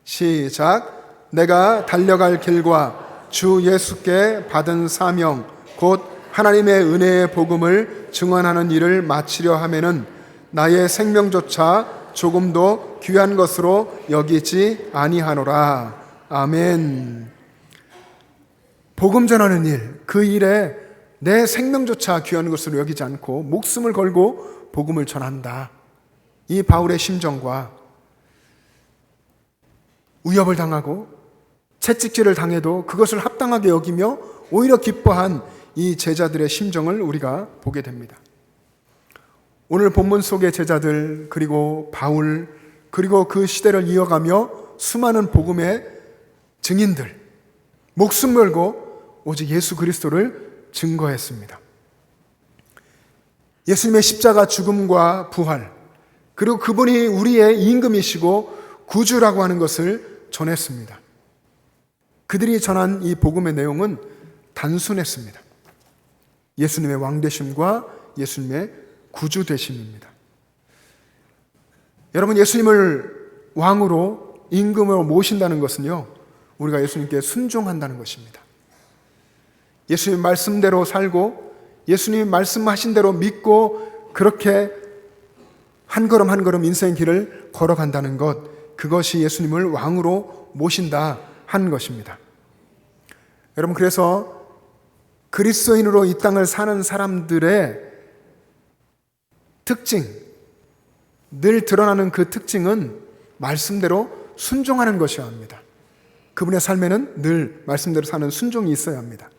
시작. 내가 달려갈 길과 주 예수께 받은 사명 곧 하나님의 은혜의 복음을 증언하는 일을 마치려 하면은 나의 생명조차 조금도 귀한 것으로 여기지 아니하노라. 아멘. 복음 전하는 일, 그 일에 내 생명조차 귀한 것으로 여기지 않고 목숨을 걸고 복음을 전한다. 이 바울의 심정과 위협을 당하고 채찍질을 당해도 그것을 합당하게 여기며 오히려 기뻐한 이 제자들의 심정을 우리가 보게 됩니다. 오늘 본문 속의 제자들, 그리고 바울, 그리고 그 시대를 이어가며 수많은 복음의 증인들, 목숨 걸고 오직 예수 그리스도를 증거했습니다. 예수님의 십자가 죽음과 부활, 그리고 그분이 우리의 임금이시고 구주라고 하는 것을 전했습니다. 그들이 전한 이 복음의 내용은 단순했습니다. 예수님의 왕되심과 예수님의 구주되심입니다. 여러분, 예수님을 왕으로 임금으로 모신다는 것은요, 우리가 예수님께 순종한다는 것입니다. 예수님 말씀대로 살고 예수님 말씀하신 대로 믿고 그렇게 한 걸음 한 걸음 인생의 길을 걸어간다는 것, 그것이 예수님을 왕으로 모신다 한 것입니다. 여러분, 그래서 그리스도인으로 이 땅을 사는 사람들의 특징, 늘 드러나는 그 특징은 말씀대로 순종하는 것이어야 합니다. 그분의 삶에는 늘 말씀대로 사는 순종이 있어야 합니다.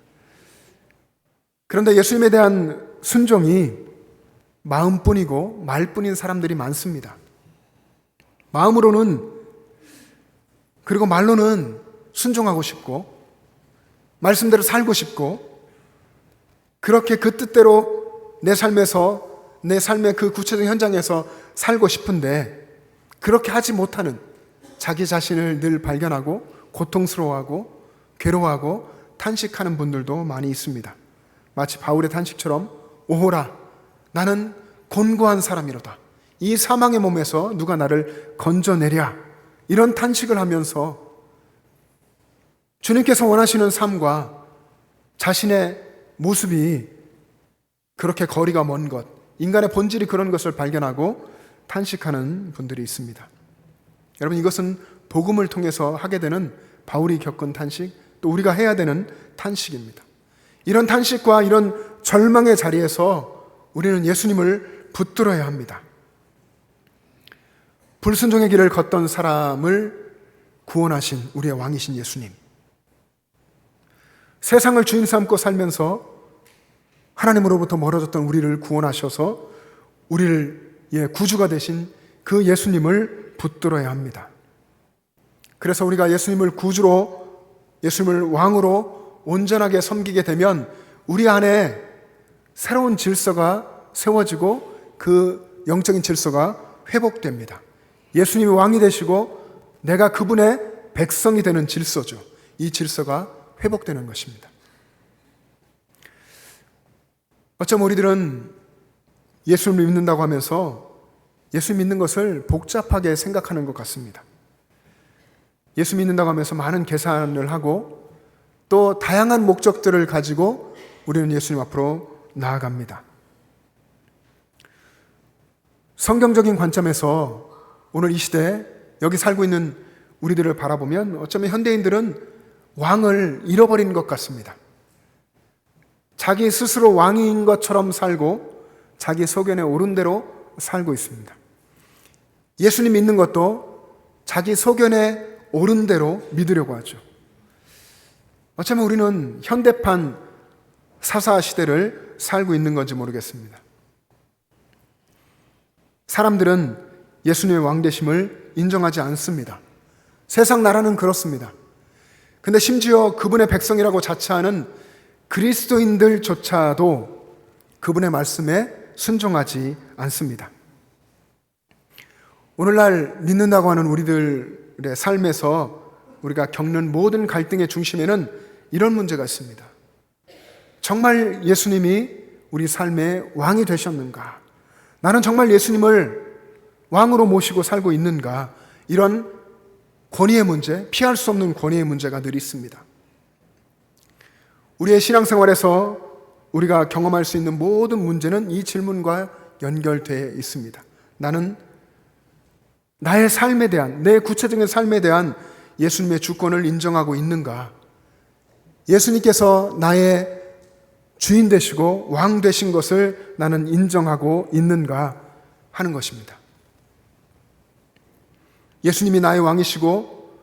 그런데 예수님에 대한 순종이 마음뿐이고 말뿐인 사람들이 많습니다. 마음으로는, 그리고 말로는 순종하고 싶고 말씀대로 살고 싶고 그렇게 그 뜻대로 내 삶에서, 내 삶의 그 구체적인 현장에서 살고 싶은데 그렇게 하지 못하는 자기 자신을 늘 발견하고 고통스러워하고 괴로워하고 탄식하는 분들도 많이 있습니다. 마치 바울의 탄식처럼 오호라, 나는 곤고한 사람이로다. 이 사망의 몸에서 누가 나를 건져내랴. 이런 탄식을 하면서 주님께서 원하시는 삶과 자신의 모습이 그렇게 거리가 먼 것, 인간의 본질이 그런 것을 발견하고 탄식하는 분들이 있습니다. 여러분, 이것은 복음을 통해서 하게 되는 바울이 겪은 탄식, 또 우리가 해야 되는 탄식입니다. 이런 탄식과 이런 절망의 자리에서 우리는 예수님을 붙들어야 합니다. 불순종의 길을 걷던 사람을 구원하신 우리의 왕이신 예수님, 세상을 주인 삼고 살면서 하나님으로부터 멀어졌던 우리를 구원하셔서 우리를 구주가 되신 그 예수님을 붙들어야 합니다. 그래서 우리가 예수님을 구주로, 예수님을 왕으로 온전하게 섬기게 되면 우리 안에 새로운 질서가 세워지고 그 영적인 질서가 회복됩니다. 예수님이 왕이 되시고 내가 그분의 백성이 되는 질서죠. 이 질서가 회복되는 것입니다. 어쩌면 우리들은 예수님을 믿는다고 하면서 예수 믿는 것을 복잡하게 생각하는 것 같습니다. 예수 믿는다고 하면서 많은 계산을 하고 또 다양한 목적들을 가지고 우리는 예수님 앞으로 나아갑니다. 성경적인 관점에서 오늘 이 시대 여기 살고 있는 우리들을 바라보면 어쩌면 현대인들은 왕을 잃어버린 것 같습니다. 자기 스스로 왕인 것처럼 살고 자기 소견에 옳은 대로 살고 있습니다. 예수님 믿는 것도 자기 소견에 옳은 대로 믿으려고 하죠. 어쩌면 우리는 현대판 사사 시대를 살고 있는 건지 모르겠습니다. 사람들은 예수님의 왕되심을 인정하지 않습니다. 세상 나라는 그렇습니다. 근데 심지어 그분의 백성이라고 자처하는 그리스도인들조차도 그분의 말씀에 순종하지 않습니다. 오늘날 믿는다고 하는 우리들의 삶에서 우리가 겪는 모든 갈등의 중심에는 이런 문제가 있습니다. 정말 예수님이 우리 삶의 왕이 되셨는가? 나는 정말 예수님을 왕으로 모시고 살고 있는가? 이런 권위의 문제, 피할 수 없는 권위의 문제가 늘 있습니다. 우리의 신앙생활에서 우리가 경험할 수 있는 모든 문제는 이 질문과 연결되어 있습니다. 나는 나의 삶에 대한, 내 구체적인 삶에 대한 예수님의 주권을 인정하고 있는가? 예수님께서 나의 주인 되시고 왕 되신 것을 나는 인정하고 있는가 하는 것입니다. 예수님이 나의 왕이시고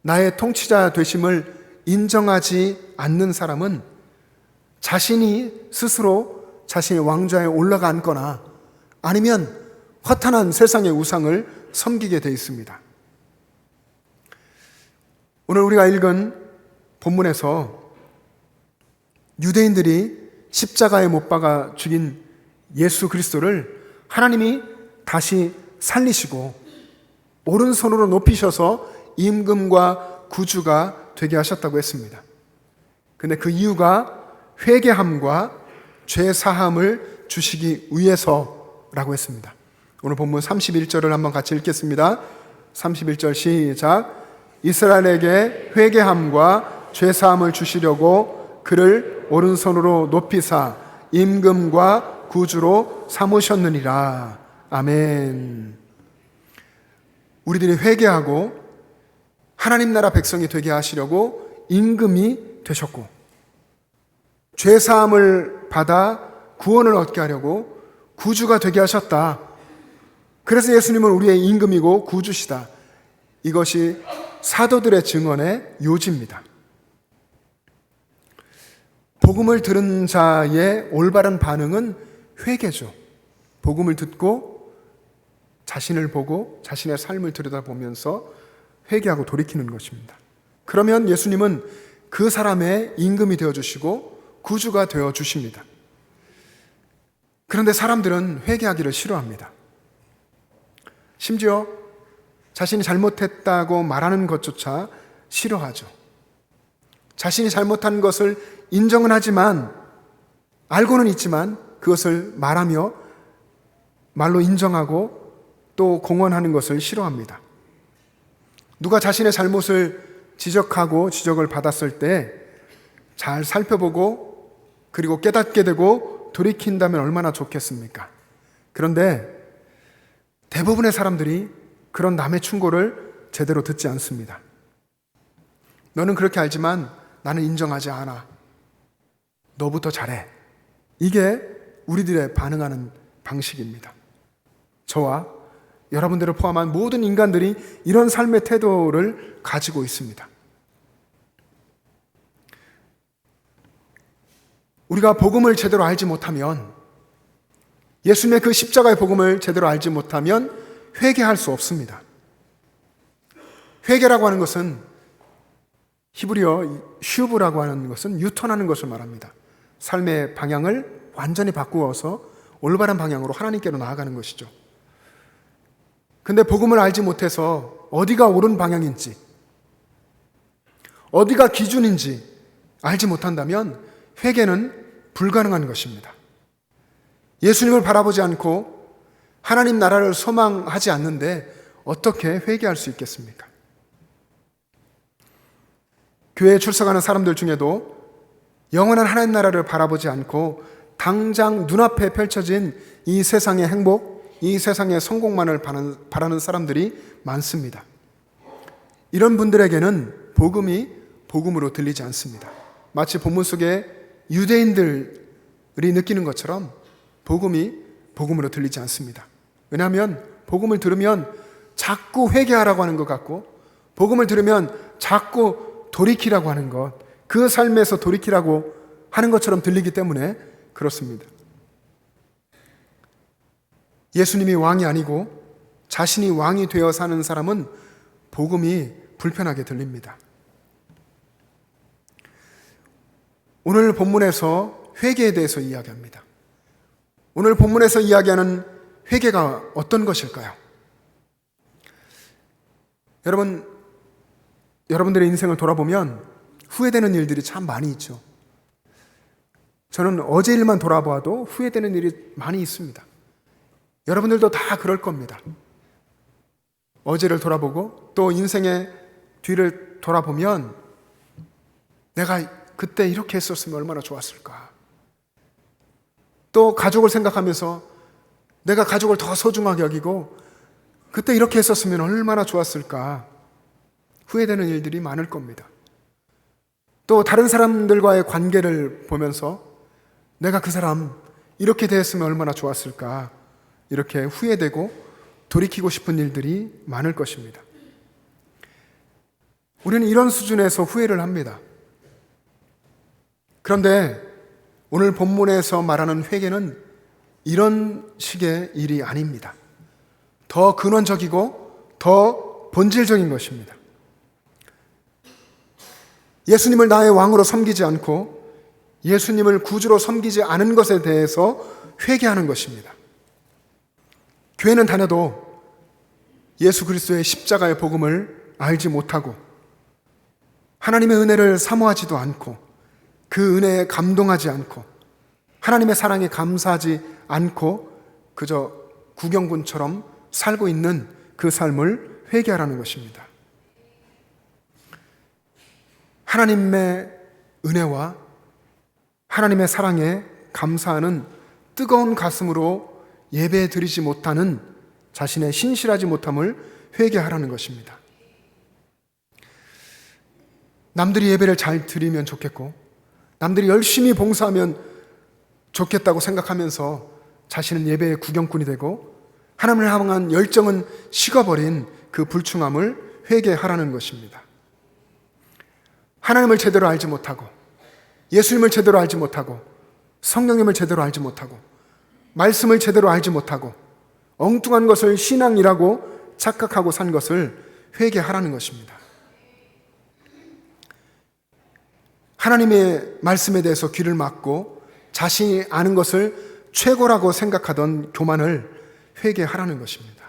나의 통치자 되심을 인정하지 않는 사람은 자신이 스스로 자신의 왕좌에 올라가 앉거나 아니면 허탄한 세상의 우상을 섬기게 되어 있습니다. 오늘 우리가 읽은 본문에서 유대인들이 십자가에 못 박아 죽인 예수 그리스도를 하나님이 다시 살리시고 오른손으로 높이셔서 임금과 구주가 되게 하셨다고 했습니다. 근데 그 이유가 회개함과 죄 사함을 주시기 위해서라고 했습니다. 오늘 본문 31절을 한번 같이 읽겠습니다. 31절 시작. 이스라엘에게 회개함과 죄 사함을 주시려고 그를 오른손으로 높이사 임금과 구주로 삼으셨느니라. 아멘. 우리들이 회개하고 하나님 나라 백성이 되게 하시려고 임금이 되셨고 죄 사함을 받아 구원을 얻게 하려고 구주가 되게 하셨다. 그래서 예수님은 우리의 임금이고 구주시다. 이것이 사도들의 증언의 요지입니다. 복음을 들은 자의 올바른 반응은 회개죠. 복음을 듣고 자신을 보고 자신의 삶을 들여다보면서 회개하고 돌이키는 것입니다. 그러면 예수님은 그 사람의 임금이 되어주시고 구주가 되어주십니다. 그런데 사람들은 회개하기를 싫어합니다. 심지어 자신이 잘못했다고 말하는 것조차 싫어하죠. 자신이 잘못한 것을 인정은 하지만 알고는 있지만 그것을 말하며 말로 인정하고 또 공언하는 것을 싫어합니다. 누가 자신의 잘못을 지적하고 지적을 받았을 때 잘 살펴보고 그리고 깨닫게 되고 돌이킨다면 얼마나 좋겠습니까? 그런데 대부분의 사람들이 그런 남의 충고를 제대로 듣지 않습니다. 너는 그렇게 알지만 나는 인정하지 않아. 너부터 잘해. 이게 우리들의 반응하는 방식입니다. 저와 여러분들을 포함한 모든 인간들이 이런 삶의 태도를 가지고 있습니다. 우리가 복음을 제대로 알지 못하면, 예수님의 그 십자가의 복음을 제대로 알지 못하면 회개할 수 없습니다. 회개라고 하는 것은 히브리어 슈브라고 하는 것은 유턴하는 것을 말합니다. 삶의 방향을 완전히 바꾸어서 올바른 방향으로 하나님께로 나아가는 것이죠. 근데 복음을 알지 못해서 어디가 옳은 방향인지, 어디가 기준인지 알지 못한다면 회개는 불가능한 것입니다. 예수님을 바라보지 않고 하나님 나라를 소망하지 않는데 어떻게 회개할 수 있겠습니까? 교회에 출석하는 사람들 중에도 영원한 하나님 나라를 바라보지 않고 당장 눈앞에 펼쳐진 이 세상의 행복, 이 세상의 성공만을 바라는 사람들이 많습니다. 이런 분들에게는 복음이 복음으로 들리지 않습니다. 마치 본문 속에 유대인들이 느끼는 것처럼 복음이 복음으로 들리지 않습니다. 왜냐하면 복음을 들으면 자꾸 회개하라고 하는 것 같고, 복음을 들으면 자꾸 돌이키라고 하는 것, 그 삶에서 돌이키라고 하는 것처럼 들리기 때문에 그렇습니다. 예수님이 왕이 아니고 자신이 왕이 되어 사는 사람은 복음이 불편하게 들립니다. 오늘 본문에서 회개에 대해서 이야기합니다. 오늘 본문에서 이야기하는 회개가 어떤 것일까요? 여러분들의 인생을 돌아보면 후회되는 일들이 참 많이 있죠. 저는 어제 일만 돌아봐도 후회되는 일이 많이 있습니다. 여러분들도 다 그럴 겁니다. 어제를 돌아보고 또 인생의 뒤를 돌아보면 내가 그때 이렇게 했었으면 얼마나 좋았을까. 또 가족을 생각하면서 내가 가족을 더 소중하게 여기고 그때 이렇게 했었으면 얼마나 좋았을까. 후회되는 일들이 많을 겁니다. 또 다른 사람들과의 관계를 보면서 내가 그 사람 이렇게 대했으면 얼마나 좋았을까, 이렇게 후회되고 돌이키고 싶은 일들이 많을 것입니다. 우리는 이런 수준에서 후회를 합니다. 그런데 오늘 본문에서 말하는 회개는 이런 식의 일이 아닙니다. 더 근원적이고 더 본질적인 것입니다. 예수님을 나의 왕으로 섬기지 않고 예수님을 구주로 섬기지 않은 것에 대해서 회개하는 것입니다. 교회는 다녀도 예수 그리스도의 십자가의 복음을 알지 못하고 하나님의 은혜를 사모하지도 않고 그 은혜에 감동하지 않고 하나님의 사랑에 감사하지 않고 그저 구경꾼처럼 살고 있는 그 삶을 회개하라는 것입니다. 하나님의 은혜와 하나님의 사랑에 감사하는 뜨거운 가슴으로 예배 드리지 못하는 자신의 신실하지 못함을 회개하라는 것입니다. 남들이 예배를 잘 드리면 좋겠고 남들이 열심히 봉사하면 좋겠다고 생각하면서 자신은 예배의 구경꾼이 되고 하나님을 향한 열정은 식어버린 그 불충함을 회개하라는 것입니다. 하나님을 제대로 알지 못하고 예수님을 제대로 알지 못하고 성령님을 제대로 알지 못하고 말씀을 제대로 알지 못하고 엉뚱한 것을 신앙이라고 착각하고 산 것을 회개하라는 것입니다. 하나님의 말씀에 대해서 귀를 막고 자신이 아는 것을 최고라고 생각하던 교만을 회개하라는 것입니다.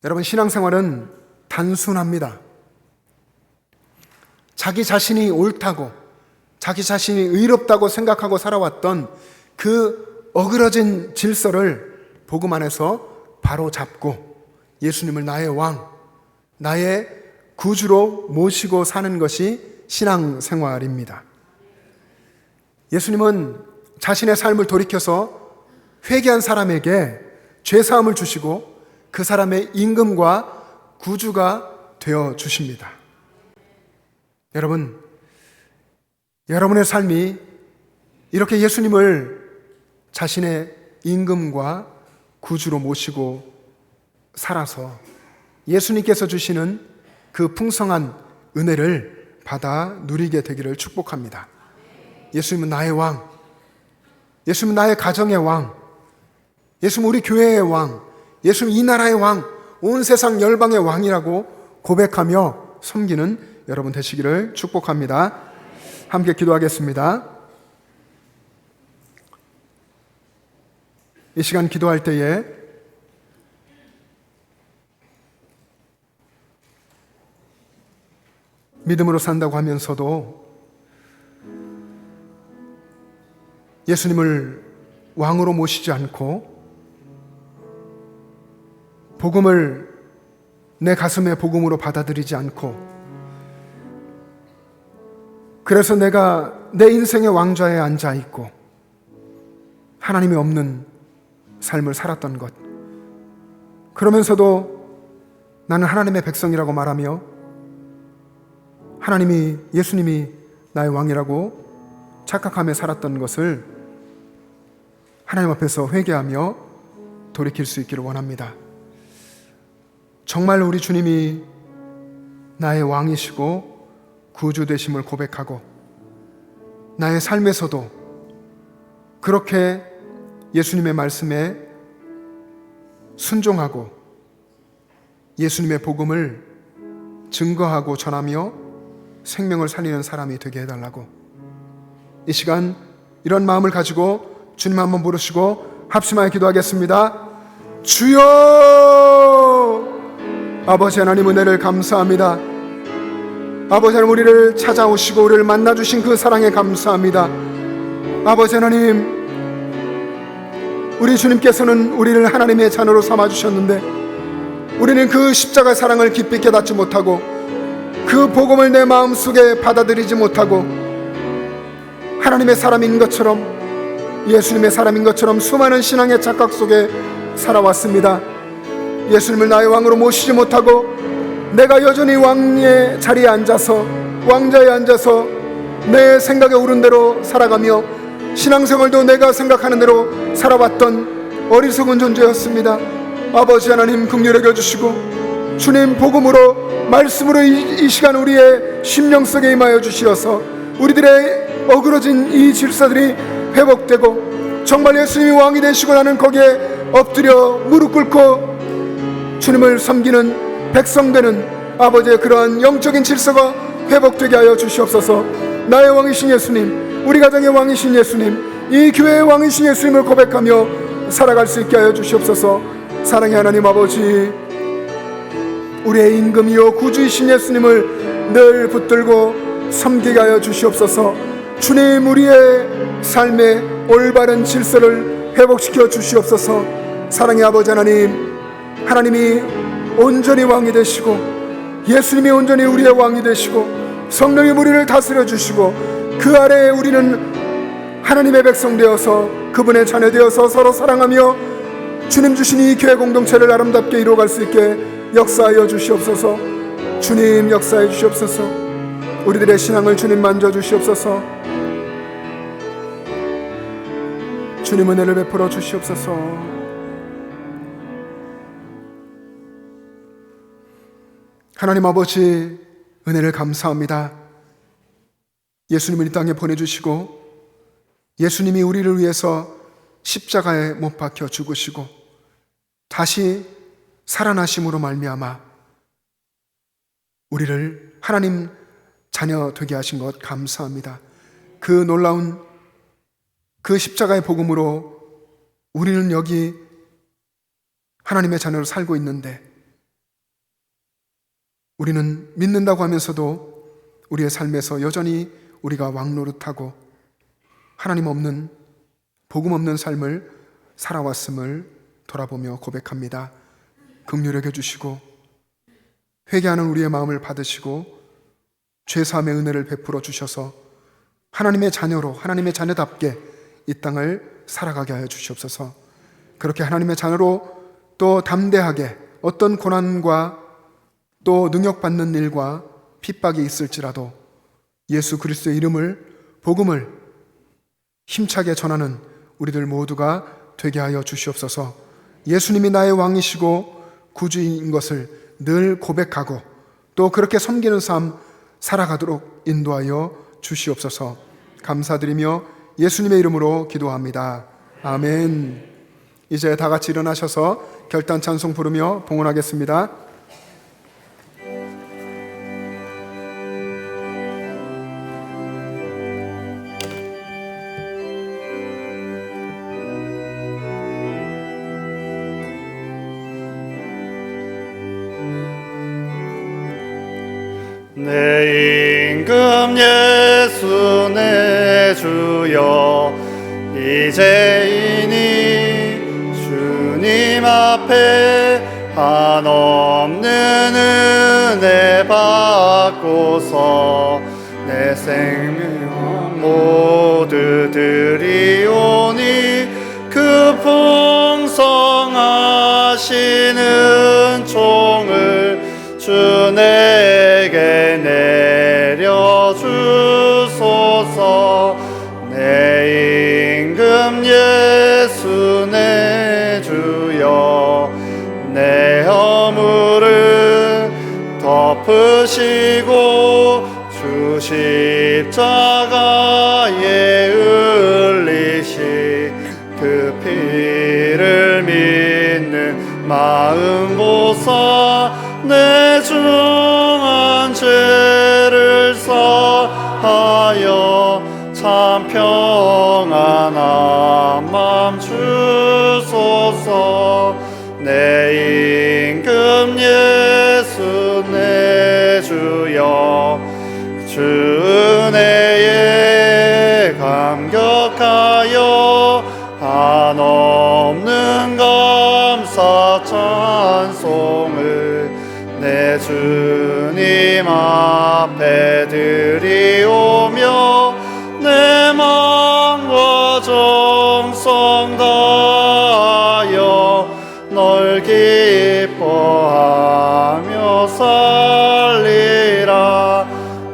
여러분, 신앙생활은 단순합니다. 자기 자신이 옳다고 자기 자신이 의롭다고 생각하고 살아왔던 그 어그러진 질서를 복음 안에서 바로 잡고 예수님을 나의 왕, 나의 구주로 모시고 사는 것이 신앙생활입니다. 예수님은 자신의 삶을 돌이켜서 회개한 사람에게 죄사함을 주시고 그 사람의 임금과 구주가 되어 주십니다. 여러분, 여러분의 삶이 이렇게 예수님을 자신의 임금과 구주로 모시고 살아서 예수님께서 주시는 그 풍성한 은혜를 받아 누리게 되기를 축복합니다. 예수님은 나의 왕, 예수님은 나의 가정의 왕, 예수님은 우리 교회의 왕, 예수님은 이 나라의 왕, 온 세상 열방의 왕이라고 고백하며 섬기는 여러분 되시기를 축복합니다. 함께 기도하겠습니다. 이 시간 기도할 때에 믿음으로 산다고 하면서도 예수님을 왕으로 모시지 않고 복음을 내 가슴의 복음으로 받아들이지 않고 그래서 내가 내 인생의 왕좌에 앉아 있고 하나님이 없는 삶을 살았던 것, 그러면서도 나는 하나님의 백성이라고 말하며 하나님이, 예수님이 나의 왕이라고 착각하며 살았던 것을 하나님 앞에서 회개하며 돌이킬 수 있기를 원합니다. 정말 우리 주님이 나의 왕이시고 구주 되심을 고백하고 나의 삶에서도 그렇게 예수님의 말씀에 순종하고 예수님의 복음을 증거하고 전하며 생명을 살리는 사람이 되게 해달라고, 이 시간 이런 마음을 가지고 주님 한번 부르시고 합심하여 기도하겠습니다. 주여! 아버지 하나님, 은혜를 감사합니다. 아버지 하나님, 우리를 찾아오시고 우리를 만나주신 그 사랑에 감사합니다. 아버지 하나님, 우리 주님께서는 우리를 하나님의 자녀로 삼아주셨는데 우리는 그 십자가 사랑을 깊이 깨닫지 못하고 그 복음을 내 마음속에 받아들이지 못하고 하나님의 사람인 것처럼, 예수님의 사람인 것처럼 수많은 신앙의 착각 속에 살아왔습니다. 예수님을 나의 왕으로 모시지 못하고 내가 여전히 왕의 자리에 앉아서, 왕자에 앉아서 내 생각에 오른 대로 살아가며 신앙생활도 내가 생각하는 대로 살아왔던 어리석은 존재였습니다. 아버지 하나님, 긍휼히 여겨주시고 주님 복음으로, 말씀으로 이 시간 우리의 심령 속에 임하여 주시어서 우리들의 어그러진 이 질서들이 회복되고 정말 예수님이 왕이 되시고 나는 거기에 엎드려 무릎 꿇고 주님을 섬기는 백성 되는 아버지의 그러한 영적인 질서가 회복되게 하여 주시옵소서. 나의 왕이신 예수님, 우리 가정의 왕이신 예수님, 이 교회의 왕이신 예수님을 고백하며 살아갈 수 있게 하여 주시옵소서. 사랑의 하나님 아버지, 우리의 임금이요 구주이신 예수님을 늘 붙들고 섬기게 하여 주시옵소서. 주님, 우리의 삶의 올바른 질서를 회복시켜 주시옵소서. 사랑의 아버지 하나님, 하나님이 온전히 왕이 되시고 예수님이 온전히 우리의 왕이 되시고 성령이 우리를 다스려 주시고 그 아래에 우리는 하나님의 백성 되어서 그분의 자녀 되어서 서로 사랑하며 주님 주신 이 교회 공동체를 아름답게 이루어갈 수 있게 역사하여 주시옵소서. 주님, 역사해 주시옵소서. 우리들의 신앙을 주님 만져 주시옵소서. 주님, 은혜를 베풀어 주시옵소서. 하나님 아버지, 은혜를 감사합니다. 예수님을 이 땅에 보내주시고 예수님이 우리를 위해서 십자가에 못 박혀 죽으시고 다시 살아나심으로 말미암아 우리를 하나님 자녀 되게 하신 것 감사합니다. 그 놀라운 그 십자가의 복음으로 우리는 여기 하나님의 자녀로 살고 있는데, 우리는 믿는다고 하면서도 우리의 삶에서 여전히 우리가 왕노릇하고 하나님 없는, 복음 없는 삶을 살아왔음을 돌아보며 고백합니다. 긍휼히 여겨주시고 회개하는 우리의 마음을 받으시고 죄사함의 은혜를 베풀어 주셔서 하나님의 자녀로, 하나님의 자녀답게 이 땅을 살아가게 하여 주시옵소서. 그렇게 하나님의 자녀로 또 담대하게 어떤 고난과 또 능력받는 일과 핍박이 있을지라도 예수 그리스도의 이름을, 복음을 힘차게 전하는 우리들 모두가 되게 하여 주시옵소서. 예수님이 나의 왕이시고 구주인 것을 늘 고백하고 또 그렇게 섬기는 삶 살아가도록 인도하여 주시옵소서. 감사드리며 예수님의 이름으로 기도합니다. 아멘. 이제 다 같이 일어나셔서 결단 찬송 부르며 봉헌하겠습니다.
내 임금 예수 내 주여, 이제이니 주님 앞에 한없는 은혜 받고서 내 생명 모두 드리오니 그 풍성하시는 종을 주 내게 내려주소서. 내 임금 예수 내 주여, 내 허물을 덮으시고 주 십자가에 흘리신 그 피를 믿는 마음 보사 내 중한 죄를 사하여 참 평안한 맘 주소서. 내 임금 예수 내 주여, 주 은혜에 감격하여 한없는 감사 찬송을 내 주님 앞에 드리오며 내 마음과 정성 다하여 기뻐하며 살리라.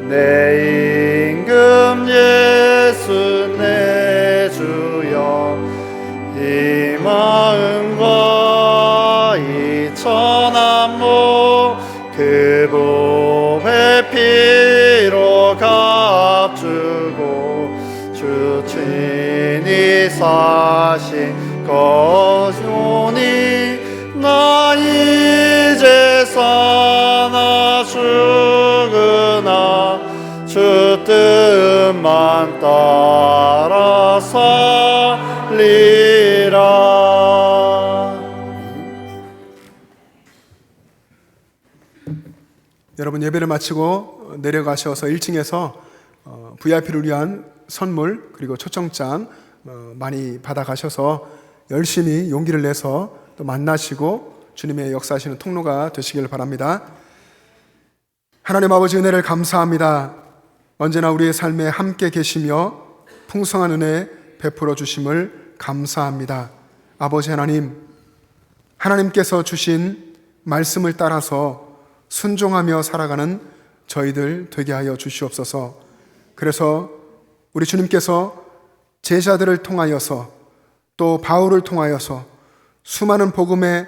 내 임금 예수 내 주여, 이 마음과 이 천한모 그 보배 피로 값주고 주 친히 사신 것이오니 나 이제 사나 죽으나 주 뜻만 따라 살리라.
여러분, 예배를 마치고 내려가셔서 1층에서 VIP를 위한 선물 그리고 초청장 많이 받아가셔서 열심히 용기를 내서 또 만나시고 주님의 역사하시는 통로가 되시길 바랍니다. 하나님 아버지, 은혜를 감사합니다. 언제나 우리의 삶에 함께 계시며 풍성한 은혜 베풀어 주심을 감사합니다. 아버지 하나님, 하나님께서 주신 말씀을 따라서 순종하며 살아가는 저희들 되게 하여 주시옵소서. 그래서 우리 주님께서 제자들을 통하여서 또 바울을 통하여서 수많은 복음의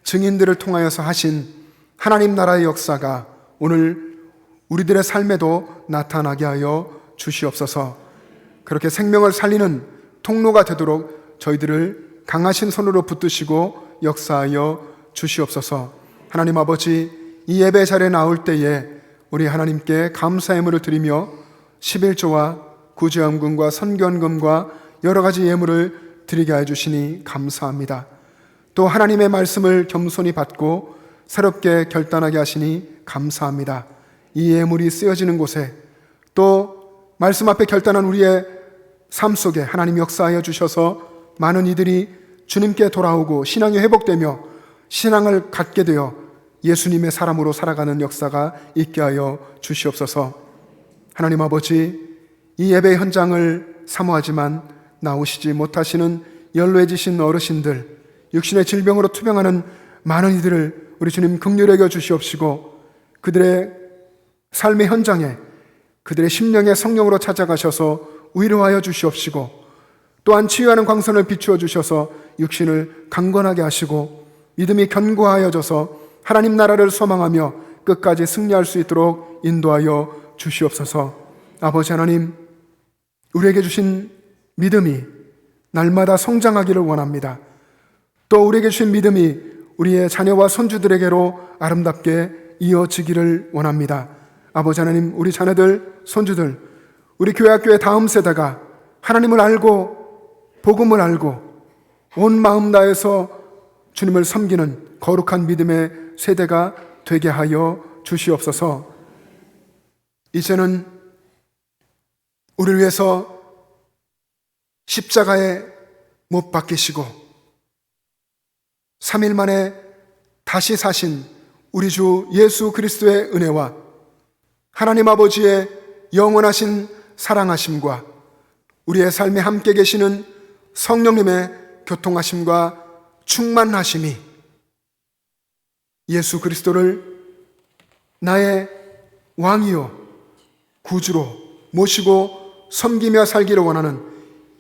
증인들을 통하여서 하신 하나님 나라의 역사가 오늘 우리들의 삶에도 나타나게 하여 주시옵소서. 그렇게 생명을 살리는 통로가 되도록 저희들을 강하신 손으로 붙드시고 역사하여 주시옵소서. 하나님 아버지, 이 예배 자리에 나올 때에 우리 하나님께 감사의 예물을 드리며 11조와 구제헌금과 선견금과 여러 가지 예물을 드리게 해주시니 감사합니다. 또 하나님의 말씀을 겸손히 받고 새롭게 결단하게 하시니 감사합니다. 이 예물이 쓰여지는 곳에 또 말씀 앞에 결단한 우리의 삶 속에 하나님 역사하여 주셔서 많은 이들이 주님께 돌아오고 신앙이 회복되며 신앙을 갖게 되어 예수님의 사람으로 살아가는 역사가 있게 하여 주시옵소서. 하나님 아버지, 이 예배 현장을 사모하지만 나오시지 못하시는 연로해지신 어르신들, 육신의 질병으로 투병하는 많은 이들을 우리 주님 긍휼히 여겨 주시옵시고 그들의 삶의 현장에 그들의 심령의 성령으로 찾아가셔서 위로하여 주시옵시고 또한 치유하는 광선을 비추어 주셔서 육신을 강건하게 하시고 믿음이 견고하여져서 하나님 나라를 소망하며 끝까지 승리할 수 있도록 인도하여 주시옵소서. 아버지 하나님, 우리에게 주신 믿음이 날마다 성장하기를 원합니다. 또 우리에게 주신 믿음이 우리의 자녀와 손주들에게로 아름답게 이어지기를 원합니다. 아버지 하나님, 우리 자녀들, 손주들, 우리 교회 학교의 다음 세대가 하나님을 알고 복음을 알고 온 마음 다해서 주님을 섬기는 거룩한 믿음의 세대가 되게 하여 주시옵소서. 이제는 우리를 위해서 십자가에 못 박히시고 3일 만에 다시 사신 우리 주 예수 그리스도의 은혜와 하나님 아버지의 영원하신 사랑하심과 우리의 삶에 함께 계시는 성령님의 교통하심과 충만하심이 예수 그리스도를 나의 왕이요 구주로 모시고 섬기며 살기를 원하는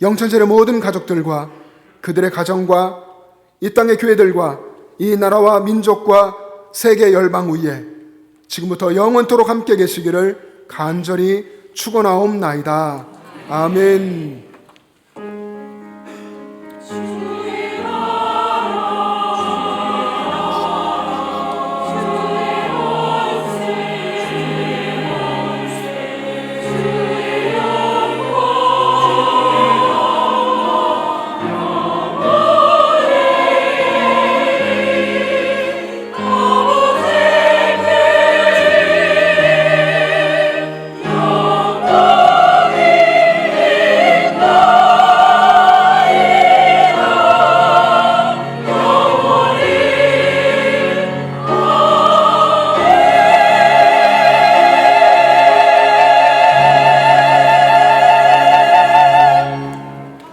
영천세의 모든 가족들과 그들의 가정과 이 땅의 교회들과 이 나라와 민족과 세계 열방 위에 지금부터 영원토록 함께 계시기를 간절히 축원하옵나이다. 아멘.